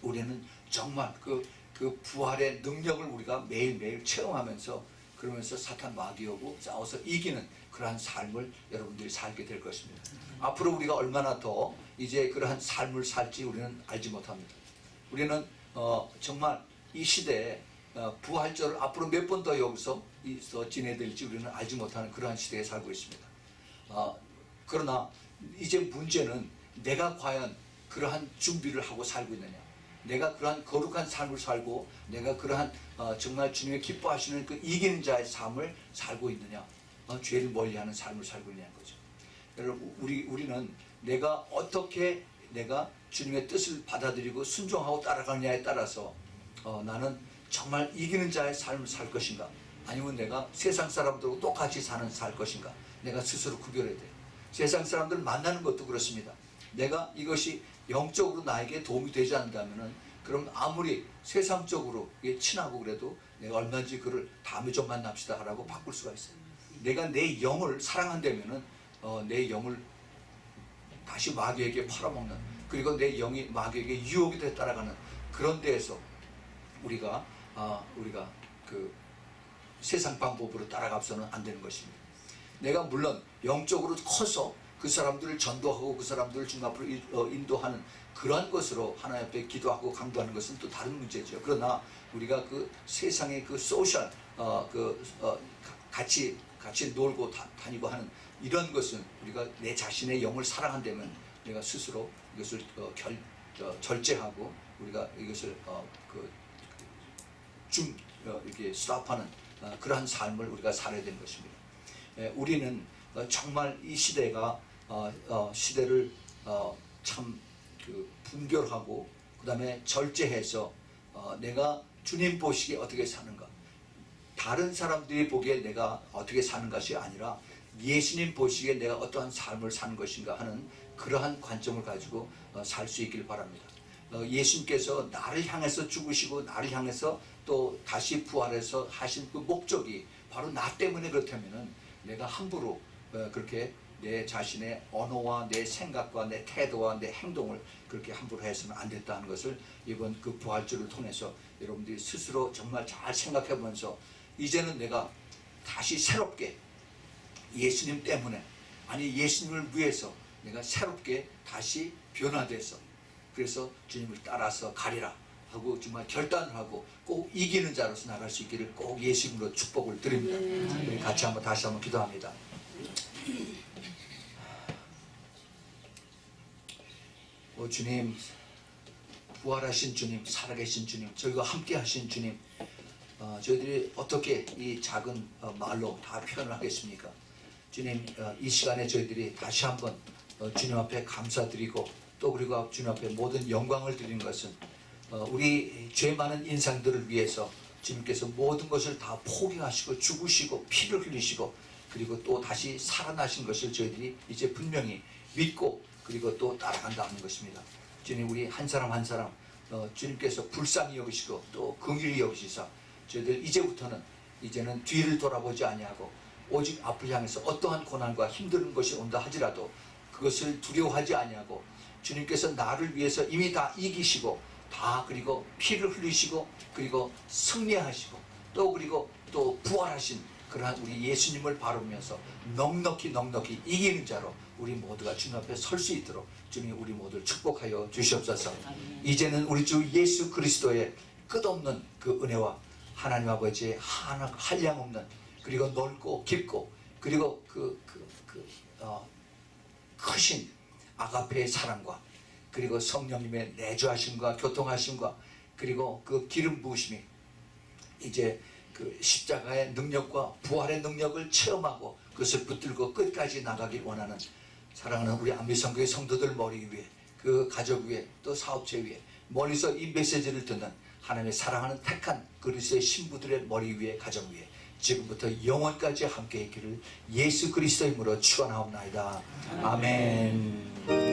우리는 정말 그 부활의 능력을 우리가 매일매일 체험하면서 그러면서 사탄 마귀하고 싸워서 이기는 그러한 삶을 여러분들이 살게 될 것입니다. 앞으로 우리가 얼마나 더 이제 그러한 삶을 살지 우리는 알지 못합니다. 우리는 정말 이 시대에 부활절을 앞으로 몇 번 더 여기서 지내야 될지 우리는 알지 못하는 그러한 시대에 살고 있습니다. 그러나 이제 문제는 내가 과연 그러한 준비를 하고 살고 있느냐, 내가 그러한 거룩한 삶을 살고 내가 그러한 정말 주님의 기뻐하시는 그 이기는 자의 삶을 살고 있느냐, 죄를 멀리하는 삶을 살고 있느냐는 거죠. 여러분, 우리는 내가 어떻게 내가 주님의 뜻을 받아들이고 순종하고 따라가느냐에 따라서 나는 정말 이기는 자의 삶을 살 것인가, 아니면 내가 세상 사람들하고 똑같이 살 것인가, 내가 스스로 구별해야 돼요. 세상 사람들 만나는 것도 그렇습니다. 내가 이것이 영적으로 나에게 도움이 되지 않는다면은 그럼 아무리 세상적으로 친하고 그래도 내가 얼마든지 그를 다음에 좀 만납시다 하라고 바꿀 수가 있어요. 내가 내 영을 사랑한다면은 내 영을 다시 마귀에게 팔아먹는, 그리고 내 영이 마귀에게 유혹이 돼 따라가는 그런 데에서 우리가 그 세상 방법으로 따라가서는 안 되는 것입니다. 내가 물론 영적으로 커서 그 사람들을 전도하고 그 사람들을 주님 앞으로 인도하는 그러한 것으로 하나님 앞에 기도하고 강도하는 것은 또 다른 문제죠. 그러나 우리가 그 세상의 그 소셜 같이 놀고 다니고 하는 이런 것은 우리가 내 자신의 영을 사랑한다면 내가 스스로 이것을 절제하고 우리가 이것을 이렇게 스탑하는 그러한 삶을 우리가 살아야 되는 것입니다. 우리는 정말 이 시대가 시대를 참 분별하고 그 다음에 절제해서 내가 주님 보시기에 어떻게 사는가, 다른 사람들이 보기에 내가 어떻게 사는 것이 아니라 예수님 보시기에 내가 어떠한 삶을 사는 것인가 하는 그러한 관점을 가지고 살 수 있길 바랍니다. 예수님께서 나를 향해서 죽으시고 나를 향해서 또 다시 부활해서 하신 그 목적이 바로 나 때문에 그렇다면은 내가 함부로 그렇게 내 자신의 언어와 내 생각과 내 태도와 내 행동을 그렇게 함부로 해서는 안 됐다는 것을 이번 그 부활주를 통해서 여러분들이 스스로 정말 잘 생각해 보면서 이제는 내가 다시 새롭게 예수님 때문에, 아니 예수님을 위해서 내가 새롭게 다시 변화돼서 그래서 주님을 따라서 가리라 하고 정말 결단을 하고 꼭 이기는 자로서 나갈 수 있기를 꼭 예수님으로 축복을 드립니다. 우리 같이 다시 한번 기도합니다. 주님, 부활하신 주님, 살아계신 주님, 저희와 함께 하신 주님, 저희들이 어떻게 이 작은 말로 다 표현을 하겠습니까? 주님, 이 시간에 저희들이 다시 한번 주님 앞에 감사드리고 또 그리고 주님 앞에 모든 영광을 드리는 것은 우리 죄 많은 인생들을 위해서 주님께서 모든 것을 다 포기하시고 죽으시고 피를 흘리시고 그리고 또 다시 살아나신 것을 저희들이 이제 분명히 믿고 그리고 또 따라간다는 것입니다. 주님, 우리 한 사람 한 사람 주님께서 불쌍히 여기시고 또 긍휼히 여기시사 저희들 이제는 뒤를 돌아보지 아니하고 오직 앞을 향해서 어떠한 고난과 힘든 것이 온다 하지라도 그것을 두려워하지 아니하고 주님께서 나를 위해서 이미 다 이기시고 다 그리고 피를 흘리시고 그리고 승리하시고 또 그리고 또 부활하신 그러한 우리 예수님을 바라보면서 넉넉히 이기는 자로 우리 모두가 주님 앞에 설 수 있도록 주님이 우리 모두를 축복하여 주시옵소서. 이제는 우리 주 예수 그리스도의 끝없는 그 은혜와 하나님 아버지의 한량없는 그리고 넓고 깊고 그리고 크신 아가페의 사랑과 그리고 성령님의 내주하심과 교통하심과 그리고 그 기름 부으심이 이제 그 십자가의 능력과 부활의 능력을 체험하고 그것을 붙들고 끝까지 나가길 원하는 사랑하는 우리 안미성교회 성도들 머리 위에 그 가족 위에 또 사업체 위에 멀리서 이 메시지를 듣는 하나님의 사랑하는 택한 그리스도의 신부들의 머리 위에 가정 위에 지금부터 영원까지 함께 있기를 예수 그리스도의 이름으로 축원하옵나이다. 아멘.